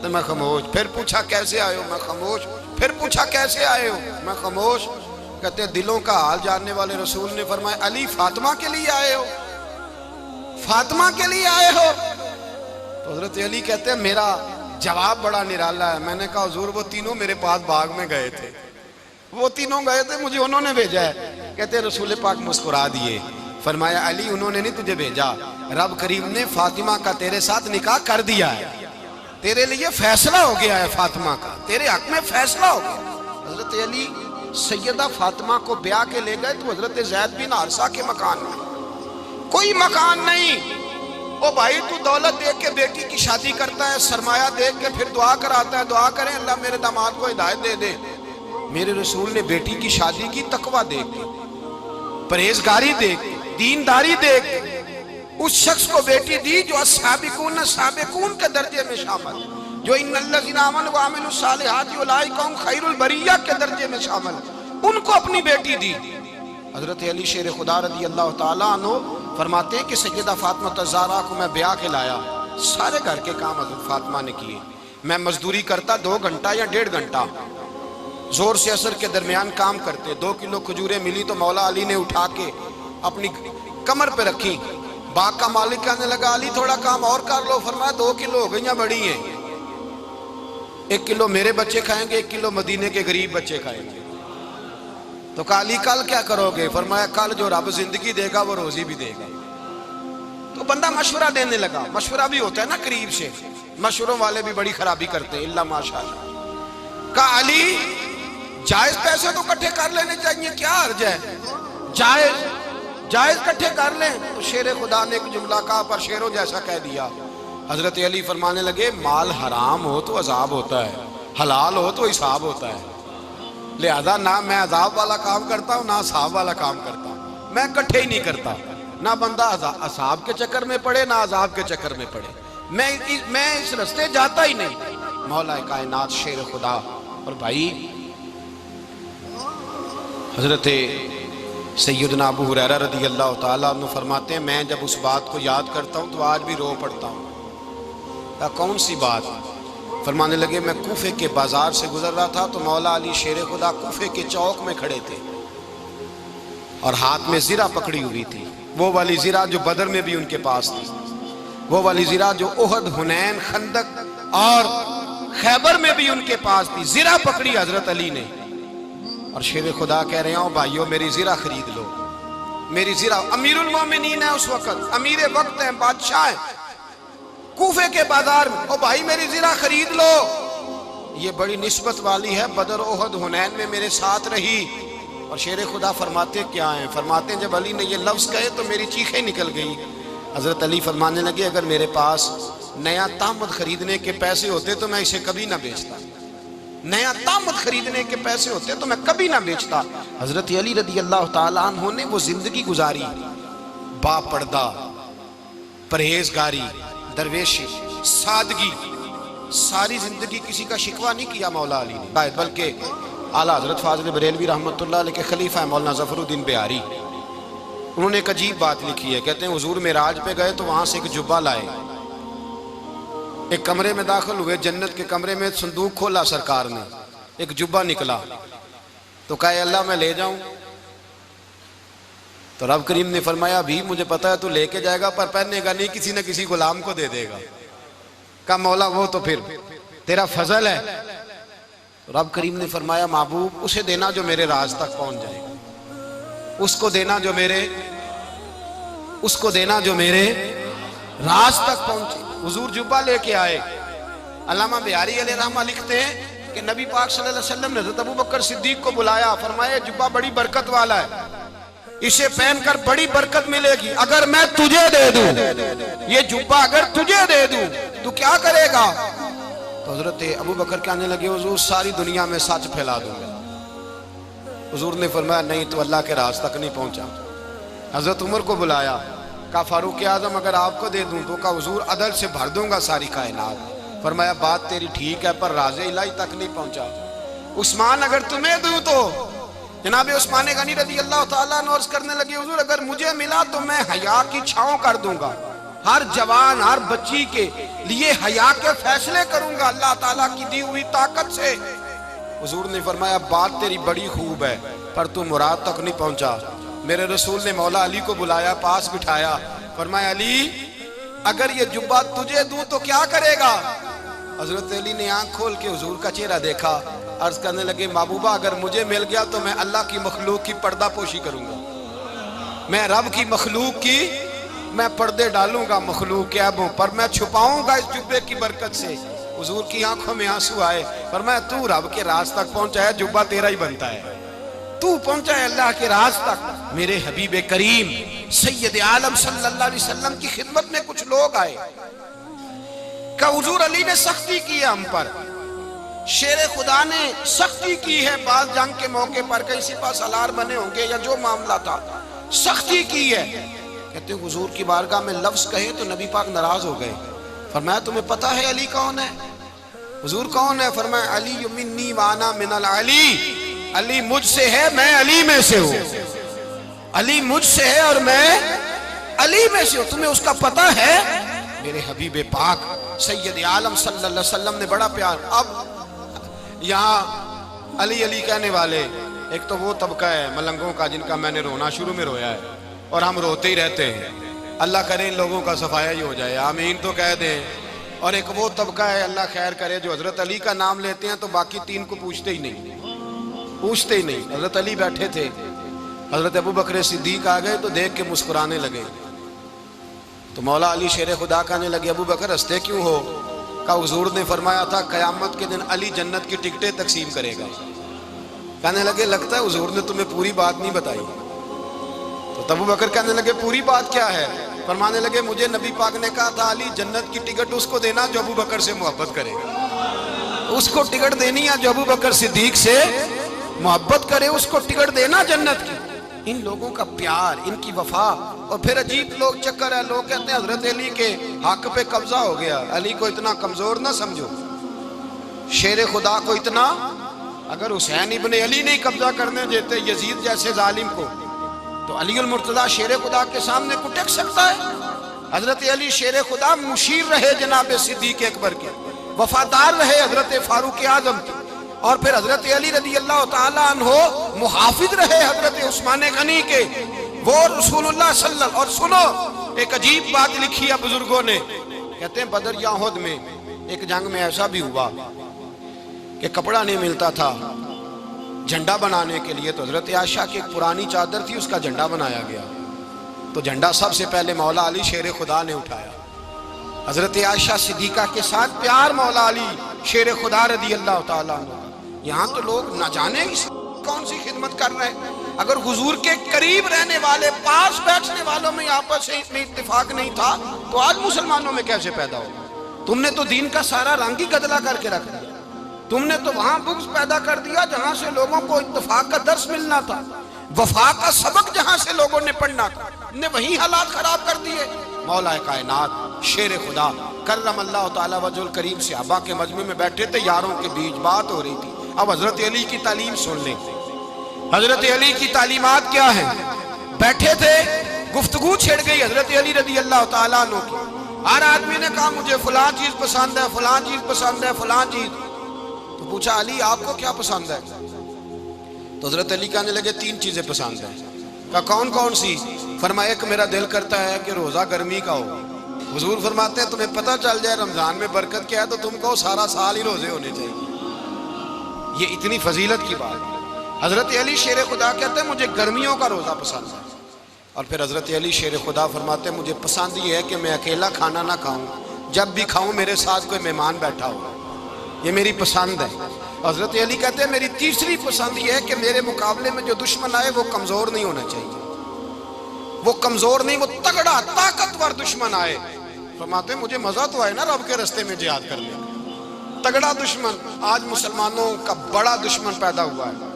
تو میں خاموش، پھر پوچھا کیسے آئے ہو؟ میں خاموش، پھر پوچھا کیسے آئے ہو؟ میں خاموش۔ کہتے ہیں دلوں کا حال جاننے والے رسول نے فرمایا علی فاطمہ کے لیے آئے ہو؟ فاطمہ کے لیے آئے ہو؟ تو حضرت علی کہتے ہیں میرا جواب بڑا نرالا ہے، میں نے کہا حضور وہ تینوں میرے پاس باغ میں گئے تھے، وہ تینوں گئے تھے، مجھے انہوں نے بھیجا ہے۔ کہتے ہیں رسول پاک مسکرا دیے، فرمایا علی انہوں نے نہیں تجھے بھیجا، رب کریم نے فاطمہ کا تیرے ساتھ نکاح کر دیا ہے، تیرے لیے فیصلہ ہو گیا ہے، فاطمہ کا تیرے حق میں فیصلہ ہو گیا۔ حضرت علی سیدہ فاطمہ کو بیاہ کے لے گئے تو حضرت زید بن حارثہ کے مکان میں، کوئی مکان نہیں۔ او بھائی تو دولت دیکھ کے بیٹی کی شادی کرتا ہے، سرمایہ دیکھ کے پھر دعا کراتا ہے، دعا کریں اللہ میرے داماد کو ہدایت دے دے۔ میرے رسول نے بیٹی کی شادی کی تقوی دیکھ کے، پرہیزگاری دیکھ کے، دینداری دیکھ کے اس شخص کو بیٹی دی جو السابقون السابقون کے درجے میں شامل، جو ان الذین آمنوا وعملوا الصالحات اولئک هم خیر البریہ کے درجے میں شامل، ان کو اپنی بیٹی دی۔ حضرت علی شیر خدا رضی اللہ تعالیٰ عنہ فرماتے ہیں کہ سیدہ فاطمہ الزہرا کو میں بیاہ کے لایا، سارے گھر کے کام حضرت فاطمہ نے کیے، میں مزدوری کرتا 2 گھنٹہ یا 1.5 گھنٹہ، زور سے عصر کے درمیان کام کرتے، 2 کلو کھجوریں ملی تو مولا علی نے اٹھا کے اپنی کمر پہ رکھی، باغ کا مالک کہنے لگا علی تھوڑا کام اور کر لو، فرمایا 2 کلو ہو گئیاں بڑی ہیں، 1 کلو میرے بچے کھائیں گے، 1 کلو مدینے کے غریب بچے کھائیں گے۔ تو کہا علی کل کیا کرو گے؟ فرمایا کل جو رب زندگی دے گا وہ روزی بھی دے گا۔ تو بندہ مشورہ دینے لگا، مشورہ بھی ہوتا ہے نا قریب سے، مشوروں والے بھی بڑی خرابی کرتے ہیں اللہ ماشاءاللہ۔ کہا علی جائز پیسے تو کٹھے کر لینے چاہیے، کیا حرج ہے، جائز کٹھے کر لیں۔ تو شیر خدا نے ایک جملہ کہا پر شیروں جیسا کہہ دیا۔ حضرت علی فرمانے لگے مال حرام ہو تو عذاب ہوتا ہے، حلال ہو تو حساب ہوتا ہے، لہذا نہ میں عذاب والا کام کرتا ہوں نہ حساب والا کام کرتا ہوں، میں کٹھے ہی نہیں کرتا، نہ بندہ عذاب کے چکر میں پڑے نہ عذاب کے چکر میں پڑے، میں اس رستے جاتا ہی نہیں۔ مولا کائنات شیر خدا۔ اور بھائی حضرت سیدنا ابو ہریرہ رضی اللہ تعالیٰ عنہ فرماتے ہیں میں جب اس بات کو یاد کرتا ہوں تو آج بھی رو پڑتا ہوں۔ کون سی بات؟ فرمانے لگے میں کوفے کے بازار سے گزر رہا تھا تو مولا علی شیر خدا کوفے کے چوک میں کھڑے تھے اور ہاتھ میں زرہ پکڑی ہوئی تھی، وہ والی زرہ جو بدر میں بھی ان کے پاس تھی، وہ والی زرہ جو احد، حنین، خندق اور خیبر میں بھی ان کے پاس تھی، زرہ پکڑی حضرت علی نے اور شیر خدا کہہ رہے ہیں بھائیو میری زرہ خرید لو، میری زرہ۔ امیر المومنین ہے اس وقت، امیر وقت ہیں، بادشاہ ہیں، کوفے کے بازار میں، او بھائی میری زرہ خرید لو، یہ بڑی نسبت والی ہے، بدر، احد، حنین میں میرے ساتھ رہی۔ اور شیر خدا فرماتے کیا ہیں؟ فرماتے ہیں جب علی نے یہ لفظ کہے تو میری چیخیں نکل گئی۔ حضرت علی فرمانے لگے اگر میرے پاس نیا تامت خریدنے کے پیسے ہوتے تو میں اسے کبھی نہ بیچتا، نیا تامت خریدنے کے پیسے ہوتے تو میں کبھی نہ بیچتا۔ حضرت علی رضی اللہ تعالیٰ عنہ نے وہ زندگی گزاری، با پردہ، پرہیزگاری، درویشی، سادگی، ساری زندگی کسی کا شکوہ نہیں کیا مولا علی نے، بلکہ اعلیٰ حضرت فاضل بریلوی رحمۃ اللہ علیہ کے خلیفہ مولانا ظفر الدین بہاری، انہوں نے ایک عجیب بات لکھی ہے، کہتے ہیں حضور معراج پہ گئے تو وہاں سے ایک جبہ لائے، ایک کمرے میں داخل ہوئے، جنت کے کمرے میں صندوق کھولا سرکار نے، ایک جبہ نکلا تو کہا اے اللہ میں لے جاؤں؟ تو رب کریم نے فرمایا بھی مجھے پتا ہے تو لے کے جائے گا پر پہننے گا نہیں، کسی نہ کسی غلام کو دے دے گا۔ کہا مولا وہ تو پھر تیرا فضل ہے۔ رب کریم نے فرمایا محبوب اسے دینا جو میرے راز تک پہنچ جائے گا، اس کو دینا جو میرے راز تک پہنچے۔ حضور جبہ لے کے آئے۔ علامہ بہاری علیہ رحمہ لکھتے ہیں کہ نبی پاک صلی اللہ علیہ وسلم نے حضرت ابوبکر صدیق کو بلایا، فرمایا جبہ بڑی برکت والا ہے، اسے پہن کر بڑی برکت ملے گی، اگر میں تجھے دے دوں، یہ جبہ اگر تجھے دے دوں تو کیا کرے گا؟ تو حضرت ابوبکر کہنے لگے حضور ساری دنیا میں سچ پھیلا دوں گا۔ حضور نے فرمایا نہیں تو اللہ کے راز تک نہیں پہنچا۔ حضرت عمر کو بلایا، کہا فاروق اعظم اگر آپ کو دے دوں تو کہا حضور عدل سے بھر دوں گا ساری کائنات۔ فرمایا بات تیری ٹھیک ہے پر راز الہی تک نہیں پہنچا۔ عثمان اگر تمہیں دوں تو جناب عثمان غنی رضی اللہ تعالیٰ عنہ عرض کرنے لگے حضور اگر مجھے ملا تو میں حیا کی چھاؤں کر دوں گا، ہر جوان ہر بچی کے لیے حیا کے فیصلے کروں گا اللہ تعالیٰ کی دی ہوئی طاقت سے۔ حضور نے فرمایا بات تیری بڑی خوب ہے پر تو مراد تک نہیں پہنچا۔ میرے رسول نے مولا علی کو بلایا، پاس بٹھایا، فرمایا علی اگر یہ جبہ تجھے دوں تو کیا کرے گا؟ حضرت علی نے آنکھ کھول کے حضور کا چہرہ دیکھا، عرض کرنے لگے محبوبہ اگر مجھے مل گیا تو میں اللہ کی مخلوق کی پردہ پوشی کروں گا، میں رب کی مخلوق کی میں پردے ڈالوں گا، مخلوق کے عیبوں پر میں چھپاؤں گا اس جبے کی برکت سے۔ حضور کی آنکھوں میں آنسو آئے، فرمایا تو رب کے راز تک پہنچا ہے، جبہ تیرا ہی بنتا ہے، تو پہنچا ہے اللہ کے راز تک۔ میرے حبیب کریم سید عالم صلی اللہ علیہ وسلم کی خدمت میں کچھ لوگ آئے کہ حضور علی نے سختی کی ہے ہم پر، شیر خدا نے سختی کی ہے بعض جنگ کے موقع پر، کہیں سپاہ سالار بنے ہوں گے یا جو معاملہ تھا، سختی کی ہے۔ کہتے ہیں حضور کی بارگاہ میں لفظ کہے تو نبی پاک ناراض ہو گئے۔ فرمایا تمہیں پتا ہے علی کون ہے؟ حضور کون ہے؟ فرمایا علی منی وانا من العلی، علی مجھ سے ہے میں علی میں سے ہوں، علی مجھ سے ہے اور میں علی میں سے ہوں، تمہیں اس کا پتہ ہے؟ میرے حبیب پاک سید عالم صلی اللہ علیہ وسلم نے بڑا پیار۔ اب یہاں علی علی کہنے والے ایک تو وہ طبقہ ہے ملنگوں کا جن کا میں نے رونا شروع میں رویا ہے اور ہم روتے ہی رہتے ہیں، اللہ کرے ان لوگوں کا صفایا ہی ہو جائے، آمین تو کہہ دیں۔ اور ایک وہ طبقہ ہے اللہ خیر کرے جو حضرت علی کا نام لیتے ہیں تو باقی تین کو پوچھتے ہی نہیں۔ حضرت علی بیٹھے تھے، حضرت ابوبکر صدیق آ گئے تو دیکھ کے مسکرانے لگے، تو مولا علی شیر خدا کہنے لگے ابوبکر ہنستے کیوں ہو؟ کہا حضور نے فرمایا تھا قیامت کے دن علی جنت کی ٹکٹیں تقسیم کرے گا۔ کہنے لگے لگتا ہے حضور نے تمہیں پوری بات نہیں بتائی۔ تو ابوبکر کہنے لگے پوری بات کیا ہے؟ فرمانے لگے مجھے نبی پاک نے کہا تھا علی جنت کی ٹکٹ اس کو دینا جو ابوبکر سے محبت کرے گا، اس کو ٹکٹ دینی ہے جو ابوبکر صدیق سے محبت کرے، اس کو ٹکٹ دینا جنت کی۔ ان لوگوں کا پیار، ان کی وفا، اور پھر عجیب لوگ چکر ہے، لوگ کہتے ہیں حضرت علی کے حق پہ قبضہ ہو گیا، علی کو اتنا کمزور نہ سمجھو، شیر خدا کو اتنا، اگر حسین ابن علی نہیں قبضہ کرنے دیتے یزید جیسے ظالم کو تو علی المرتضی شیر خدا کے سامنے کو ٹک سکتا ہے؟ حضرت علی شیر خدا مشیر رہے جناب صدیق اکبر کے، وفادار رہے حضرت فاروق اعظم کے، اور پھر حضرت علی رضی اللہ تعالیٰ عنہ محافظ رہے حضرت عثمان غنی کے، وہ رسول اللہ صلی اللہ علیہ وسلم۔ اور سنو ایک عجیب بات لکھی ہے بزرگوں نے، کہتے ہیں بدر یا احد میں ایک جنگ میں ایسا بھی ہوا کہ کپڑا نہیں ملتا تھا جھنڈا بنانے کے لیے، تو حضرت عائشہ کی ایک پرانی چادر تھی، اس کا جھنڈا بنایا گیا، تو جھنڈا سب سے پہلے مولا علی شیر خدا نے اٹھایا۔ حضرت عائشہ صدیقہ کے ساتھ پیار مولا علی شیر خدا رضی اللہ تعالیٰ عنہ۔ یہاں تو لوگ نہ جانے کون سی خدمت کر رہے ہیں، اگر حضور کے قریب رہنے والے پاس بیٹھنے والوں میں آپس میں اتفاق نہیں تھا تو آج مسلمانوں میں کیسے پیدا ہو؟ تم نے تو دین کا سارا رنگ ہی گدلا کر کے رکھ دیا، تم نے تو وہاں بغض پیدا کر دیا جہاں سے لوگوں کو اتفاق کا درس ملنا تھا، وفا کا سبق جہاں سے لوگوں نے پڑھنا تھا، نے وہی حالات خراب کر دیے۔ مولا کائنات شیر خدا کرم اللہ تعالیٰ وجہ الکریم صحابہ کے مجمع میں بیٹھے تھے، یاروں کے بیچ بات ہو رہی تھی۔ اب حضرت علی کی تعلیم سن لیں، حضرت علی کی تعلیمات کیا ہیں؟ بیٹھے تھے، گفتگو چھڑ گئی حضرت علی رضی اللہ تعالیٰ عنہ کی، ہر آدمی نے کہا مجھے فلاں چیز پسند ہے، فلاں چیز پسند ہے، فلاں چیز۔ تو پوچھا علی آپ کو کیا پسند ہے؟ تو حضرت علی کہنے لگے 3 چیزیں پسند ہیں۔ کہا کون کون سی؟ فرمایا ایک میرا دل کرتا ہے کہ روزہ گرمی کا ہو۔ حضور فرماتے ہیں تمہیں پتہ چل جائے رمضان میں برکت کیا ہے تو تم کو سارا سال ہی روزے ہونے چاہیے۔ یہ اتنی فضیلت کی بات ہے۔ حضرت علی شیر خدا کہتے ہیں مجھے گرمیوں کا روزہ پسند ہے۔ اور پھر حضرت علی شیر خدا فرماتے ہیں مجھے پسند یہ ہے کہ میں اکیلا کھانا نہ کھاؤں، جب بھی کھاؤں میرے ساتھ کوئی مہمان بیٹھا ہو، یہ میری پسند ہے۔ حضرت علی کہتے ہیں میری تیسری پسند یہ ہے کہ میرے مقابلے میں جو دشمن آئے وہ کمزور نہیں ہونا چاہیے، وہ کمزور نہیں، وہ تگڑا طاقتور دشمن آئے۔ فرماتے ہیں مجھے مزہ تو آئے نا رب کے رستے میں جہاد کرنے کا۔ تگڑا دشمن، آج مسلمانوں کا بڑا دشمن پیدا ہوا ہے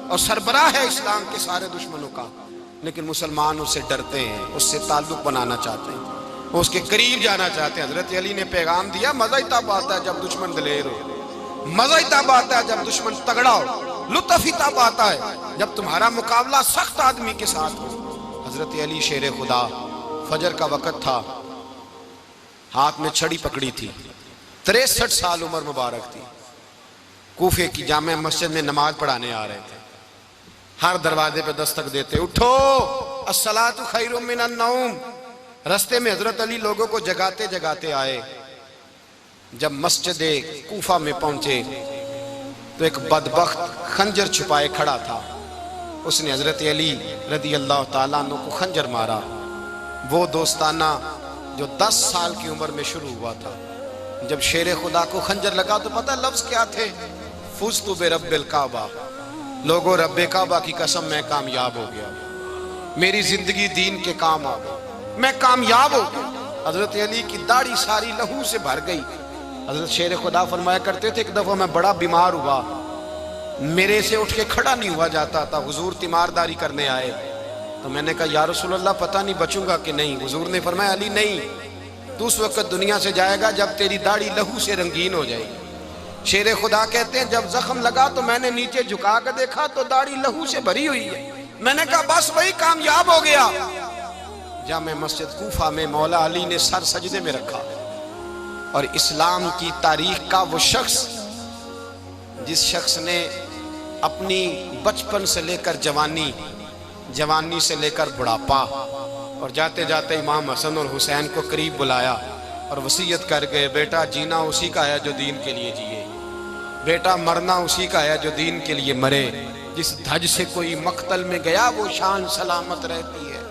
اور سربراہ ہے اسلام کے سارے دشمنوں کا، لیکن مسلمان اس سے ڈرتے ہیں، اس سے تعلق بنانا چاہتے ہیں، وہ اس کے قریب جانا چاہتے ہیں۔ حضرت علی نے پیغام دیا مزہ ہی تب آتا ہے جب دشمن دلیر ہو، مزہ ہی تب آتا ہے جب دشمن تگڑا ہو، لطف ہی تب آتا ہے جب تمہارا مقابلہ سخت آدمی کے ساتھ ہو۔ حضرت علی شیر خدا، فجر کا وقت تھا، ہاتھ میں چھڑی پکڑی تھی، 63 سال عمر مبارک تھی، کوفے کی جامع مسجد میں نماز پڑھانے آ رہے تھے۔ ہر دروازے پہ دستک دیتے اٹھو الصلاۃ خیر من النوم۔ رستے میں حضرت علی لوگوں کو جگاتے جگاتے آئے۔ جب مسجد کوفہ میں پہنچے تو ایک بدبخت خنجر چھپائے کھڑا تھا، اس نے حضرت علی رضی اللہ تعالیٰ عنہ کو خنجر مارا۔ وہ دوستانہ جو 10 سال کی عمر میں شروع ہوا تھا، جب شیر خدا کو خنجر لگا تو پتہ لفظ کیا تھے؟ فزت برب الکعبہ، لوگوں رب کعبہ کی قسم میں کامیاب ہو گیا، میری زندگی دین کے کام آ گئی، میں کامیاب ہو گیا۔ حضرت علی کی داڑھی ساری لہو سے بھر گئی۔ حضرت شیر خدا فرمایا کرتے تھے ایک دفعہ میں بڑا بیمار ہوا، میرے سے اٹھ کے کھڑا نہیں ہوا جاتا تھا، حضور تیمارداری کرنے آئے تو میں نے کہا یا رسول اللہ پتہ نہیں بچوں گا کہ نہیں۔ حضور نے فرمایا علی نہیں، تو اس وقت دنیا سے جائے گا جب تیری داڑھی لہو سے رنگین ہو جائے گی۔ شیر خدا کہتے ہیں جب زخم لگا تو میں نے نیچے جھکا کر دیکھا تو داڑھی لہو سے بھری ہوئی ہے، میں نے کہا بس وہی کامیاب ہو گیا۔ جامع مسجد کوفہ میں مولا علی نے سر سجدے میں رکھا، اور اسلام کی تاریخ کا وہ شخص جس شخص نے اپنی بچپن سے لے کر جوانی، جوانی سے لے کر بڑھاپا، اور جاتے جاتے امام حسن اور حسین کو قریب بلایا اور وصیت کر گئے بیٹا جینا اسی کا ہے جو دین کے لیے جیے، بیٹا مرنا اسی کا ہے جو دین کے لیے مرے، جس دھج سے کوئی مقتل میں گیا وہ شان سلامت رہتی ہے،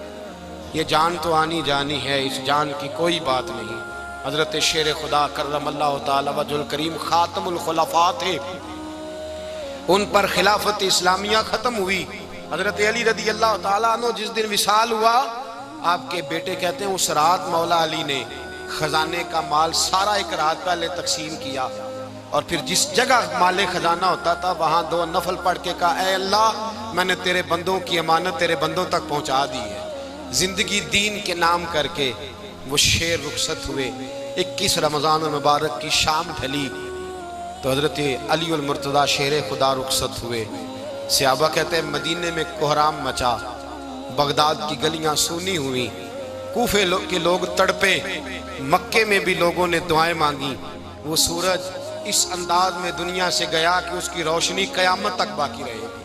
یہ جان تو آنی جانی ہے، اس جان کی کوئی بات نہیں۔ حضرت شیر خدا کرم اللہ تعالی وجہ الکریم خاتم الخلفاء تھے، ان پر خلافت اسلامیہ ختم ہوئی۔ حضرت علی رضی اللہ تعالیٰ عنہ جس دن وصال ہوا، آپ کے بیٹے کہتے ہیں اس رات مولا علی نے خزانے کا مال سارا ایک رات پہلے تقسیم کیا، اور پھر جس جگہ مال خزانہ ہوتا تھا وہاں 2 نفل پڑھ کے کہا اے اللہ میں نے تیرے بندوں کی امانت تیرے بندوں تک پہنچا دی ہے۔ زندگی دین کے نام کر کے وہ شیر رخصت ہوئے۔ 21 رمضان المبارک کی شام ڈھلی تو حضرت علی المرتضیٰ شیر خدا رخصت ہوئے۔ صحابہ کہتے ہیں مدینے میں کوہرام مچا، بغداد کی گلیاں سونی ہوئیں، کوفے کے لوگ تڑپے، مکے میں بھی لوگوں نے دعائیں مانگی۔ وہ سورج اس انداز میں دنیا سے گیا کہ اس کی روشنی قیامت تک باقی رہے گی،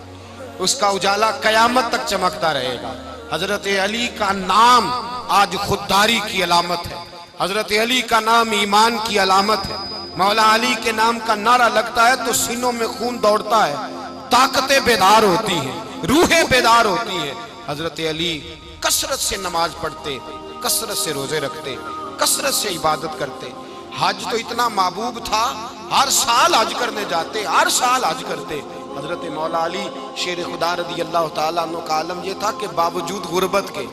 اس کا اجالا قیامت تک چمکتا رہے گا۔ حضرت علی کا نام آج خودداری کی علامت ہے، حضرت علی کا نام ایمان کی علامت ہے۔ مولا علی کے نام کا نعرہ لگتا ہے تو سینوں میں خون دوڑتا ہے، طاقتیں بیدار ہوتی ہیں، روحیں بیدار ہوتی ہیں۔ حضرت علی کثرت سے نماز پڑھتے، کثرت سے روزے رکھتے، کثرت سے عبادت کرتے۔ حج تو اتنا محبوب تھا، ہر سال حج کرنے جاتے، ہر سال حج کرتے۔ حضرت مولا علی شیر خدا رضی اللہ تعالیٰ عنہ کا عالم یہ تھا کہ باوجود غربت کے،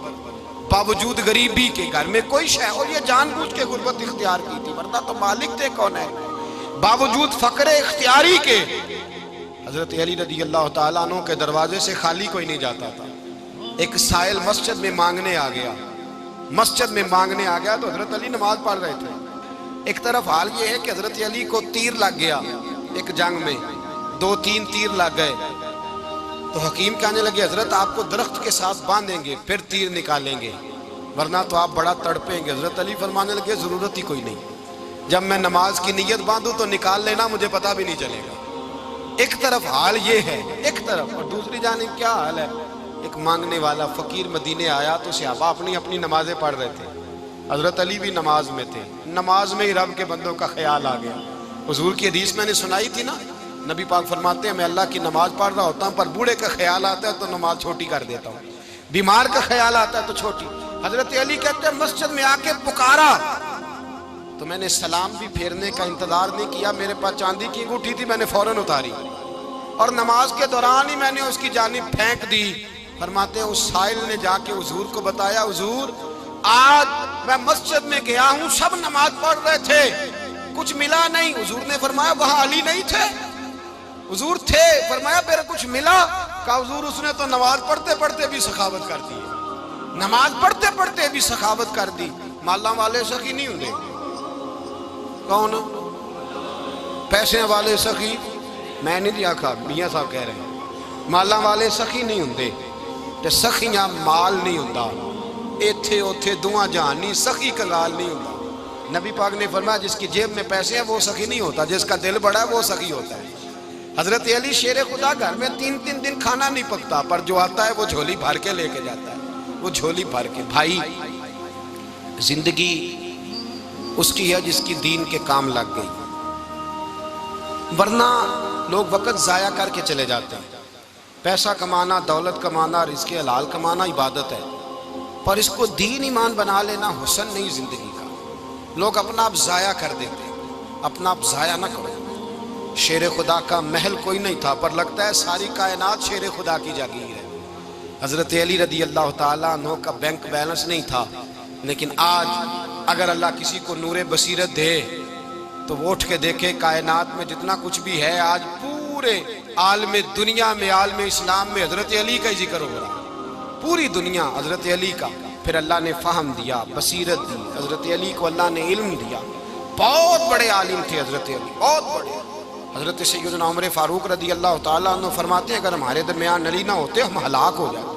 باوجود غریبی کے، گھر میں کوئی شے، اور یہ جان بوجھ کے غربت اختیار کی تھی ورنہ تو مالک تھے کون ہے، باوجود فقر اختیاری کے حضرت علی رضی اللہ تعالیٰ عنہ کے دروازے سے خالی کوئی نہیں جاتا تھا۔ ایک سائل مسجد میں مانگنے آ گیا، مسجد میں مانگنے آ گیا تو حضرت علی نماز پڑھ رہے تھے۔ ایک طرف حال یہ ہے کہ حضرت علی کو تیر لگ گیا، ایک جنگ میں 2-3 تیر لگ گئے تو حکیم کہنے لگے حضرت آپ کو درخت کے ساتھ باندھیں گے پھر تیر نکالیں گے۔ ورنہ تو آپ بڑا تڑپیں گے۔ حضرت علی فرمانے لگے ضرورت ہی کوئی نہیں، جب میں نماز کی نیت باندھوں تو نکال لینا، مجھے پتہ بھی نہیں چلے گا۔ ایک طرف حال یہ ہے، ایک طرف، اور دوسری جانب کیا حال ہے؟ ایک مانگنے والا فقیر مدینے آیا تو صحابہ اپنی اپنی نمازیں پڑھ رہے تھے، حضرت علی بھی نماز میں تھے، نماز میں ہی رب کے بندوں کا خیال آ گیا۔ حضور کی حدیث میں نے سنائی تھی نا، نبی پاک فرماتے ہیں میں اللہ کی نماز پڑھ رہا ہوتا ہوں، پر بوڑھے کا خیال آتا ہے تو نماز چھوٹی کر دیتا ہوں، بیمار کا خیال آتا ہے تو چھوٹی۔ حضرت علی کہتے ہیں مسجد میں آ کے پکارا تو میں نے سلام بھی پھیرنے کا انتظار نہیں کیا، میرے پاس چاندی کی انگوٹھی تھی، میں نے فوراً اتاری اور نماز کے دوران ہی میں نے اس کی جانب پھینک دی۔ فرماتے ہیں اس سائل نے جا کے حضور کو بتایا، حضور آج میں مسجد میں گیا ہوں، سب نماز پڑھ رہے تھے، کچھ ملا نہیں۔ حضور نے فرمایا وہاں علی نہیں تھے؟ حضور تھے۔ فرمایا پھر کچھ ملا؟ کہا حضور اس نے تو نماز پڑھتے پڑھتے بھی سخاوت کر دی، نماز پڑھتے پڑھتے بھی سخاوت کر دی۔ مالاں والے سخی نہیں ہوندے؟ کون؟ پیسے والے سخی؟ میں نہیں دیا کھا، میاں صاحب کہہ رہے ہیں مالاں والے سخی نہیں ہوندے، تے سخیاں مال نہیں ہوندا، ایتھے اوتھے دعا جہان نہیں، سخی کنگال نہیں ہوندا۔ نبی پاک نے فرمایا جس کی جیب میں پیسے ہیں وہ سخی نہیں ہوتا، جس کا دل بڑا ہے وہ سخی ہوتا ہے۔ حضرت علی شیر خدا گھر میں 3 دن کھانا نہیں پکتا، پر جو آتا ہے وہ جھولی بھر کے لے کے جاتا ہے، وہ جھولی بھر کے۔ بھائی زندگی اس کی ہے جس کی دین کے کام لگ گئی، ورنہ لوگ وقت ضائع کر کے چلے جاتے ہیں۔ پیسہ کمانا، دولت کمانا، رزق حلال کمانا عبادت ہے، پر اس کو دین ایمان بنا لینا حسن نہیں زندگی کا۔ لوگ اپنا آپ ضائع کر دیتے ہیں، اپنا آپ ضائع نہ کرو۔ شیر خدا کا محل کوئی نہیں تھا، پر لگتا ہے ساری کائنات شیر خدا کی جاگیر ہے۔ حضرت علی رضی اللہ تعالیٰ عنہ کا بینک بیلنس نہیں تھا، لیکن آج اگر اللہ کسی کو نور بصیرت دے تو وہ اٹھ کے دیکھے کائنات میں جتنا کچھ بھی ہے، آج پورے عالم دنیا میں، عالم اسلام میں حضرت علی کا ہی ذکر ہو رہا ہے، پوری دنیا حضرت علی کا۔ پھر اللہ نے فہم دیا، بصیرت دی، حضرت علی کو اللہ نے علم دیا۔ بہت بڑے عالم تھے حضرت علی، بہت بڑے۔ حضرت سیدنا عمر فاروق رضی اللہ تعالیٰ عنہ فرماتے ہیں اگر ہمارے درمیان علی نہ ہوتے ہم ہلاک ہو جاتے،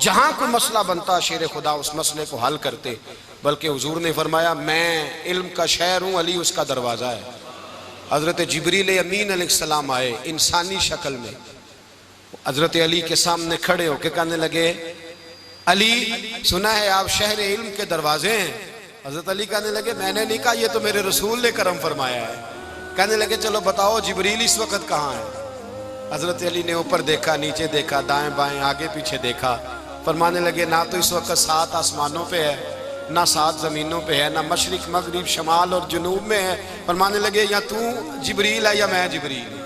جہاں کوئی مسئلہ بنتا شیر خدا اس مسئلے کو حل کرتے۔ بلکہ حضور نے فرمایا میں علم کا شہر ہوں، علی اس کا دروازہ ہے۔ حضرت جبریل امین علیہ السلام آئے انسانی شکل میں، حضرت علی کے سامنے کھڑے ہو کے کہنے لگے علی سنا ہے آپ شہر علم کے دروازے ہیں؟ حضرت علی کہنے لگے میں نے نہیں کہا، یہ تو میرے رسول نے کرم فرمایا ہے۔ کہنے لگے چلو بتاؤ جبریل اس وقت کہاں ہے؟ حضرت علی نے اوپر دیکھا، نیچے دیکھا، دائیں بائیں آگے پیچھے دیکھا، فرمانے لگے نہ تو اس وقت 7 آسمانوں پہ ہے، نہ 7 زمینوں پہ ہے، نہ مشرق مغرب شمال اور جنوب میں ہے۔ فرمانے لگے یا تو جبریل ہے یا میں جبریل،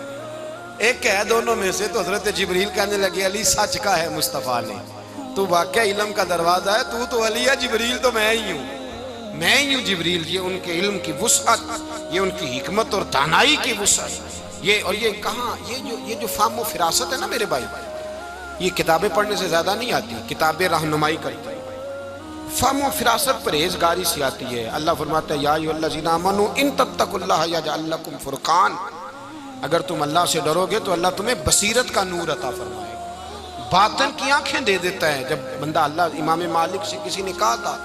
ایک ہے دونوں میں سے۔ تو حضرت جبریل کہنے لگے علی سچ کا ہے مصطفیٰ نے، تو واقعہ علم کا دروازہ ہے، تو علی ہے، جبریل تو میں ہی ہوں، میں ہی ہوں جبریل۔ یہ ان کے علم کی وسعت، یہ ان کی حکمت اور دانائی کی وسعت، یہ اور یہ کہاں یہ جو فہم و فراست ہے نا میرے بھائی، یہ کتابیں پڑھنے سے زیادہ نہیں آتی، کتابیں رہنمائی کرتی ہیں۔ فہم و فراست پرہیزگاری سے آتی ہے۔ اللہ فرماتا ہے یا ایھا الذین آمنوا ان تتقوا اللہ یجعل لکم فرقان، اگر تم اللہ سے ڈرو گے تو اللہ تمہیں بصیرت کا نور عطا فرمائے گا، باطن کی آنکھیں دے دیتا ہے۔ جب بندہ اللہ، امام مالک سے کسی نے کہا تھا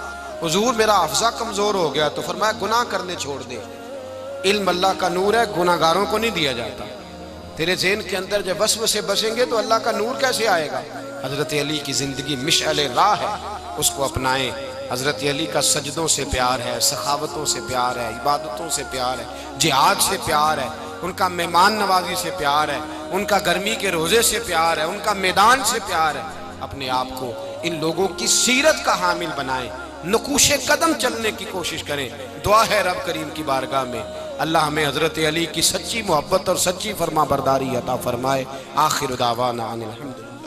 حضور میرا حافظہ کمزور ہو گیا، تو فرمایا گناہ کرنے چھوڑ دے، علم اللہ کا نور ہے، گناہ گاروں کو نہیں دیا جاتا۔ تیرے ذہن کے اندر جب وسوسے بسیں گے تو اللہ کا نور کیسے آئے گا؟ حضرت علی کی زندگی مشعل راہ ہے، اس کو اپنائیں۔ حضرت علی کا سجدوں سے پیار ہے، سخاوتوں سے پیار ہے، عبادتوں سے پیار ہے، جہاد سے پیار ہے، ان کا مہمان نوازی سے پیار ہے، ان کا گرمی کے روزے سے پیار ہے، ان کا میدان سے پیار ہے۔ اپنے آپ کو ان لوگوں کی سیرت کا حامل بنائیں، نقوش قدم چلنے کی کوشش کریں۔ دعا ہے رب کریم کی بارگاہ میں اللہ ہمیں حضرت علی کی سچی محبت اور سچی فرما برداری عطا فرمائے۔ آخر دعوانا ان الحمدللہ۔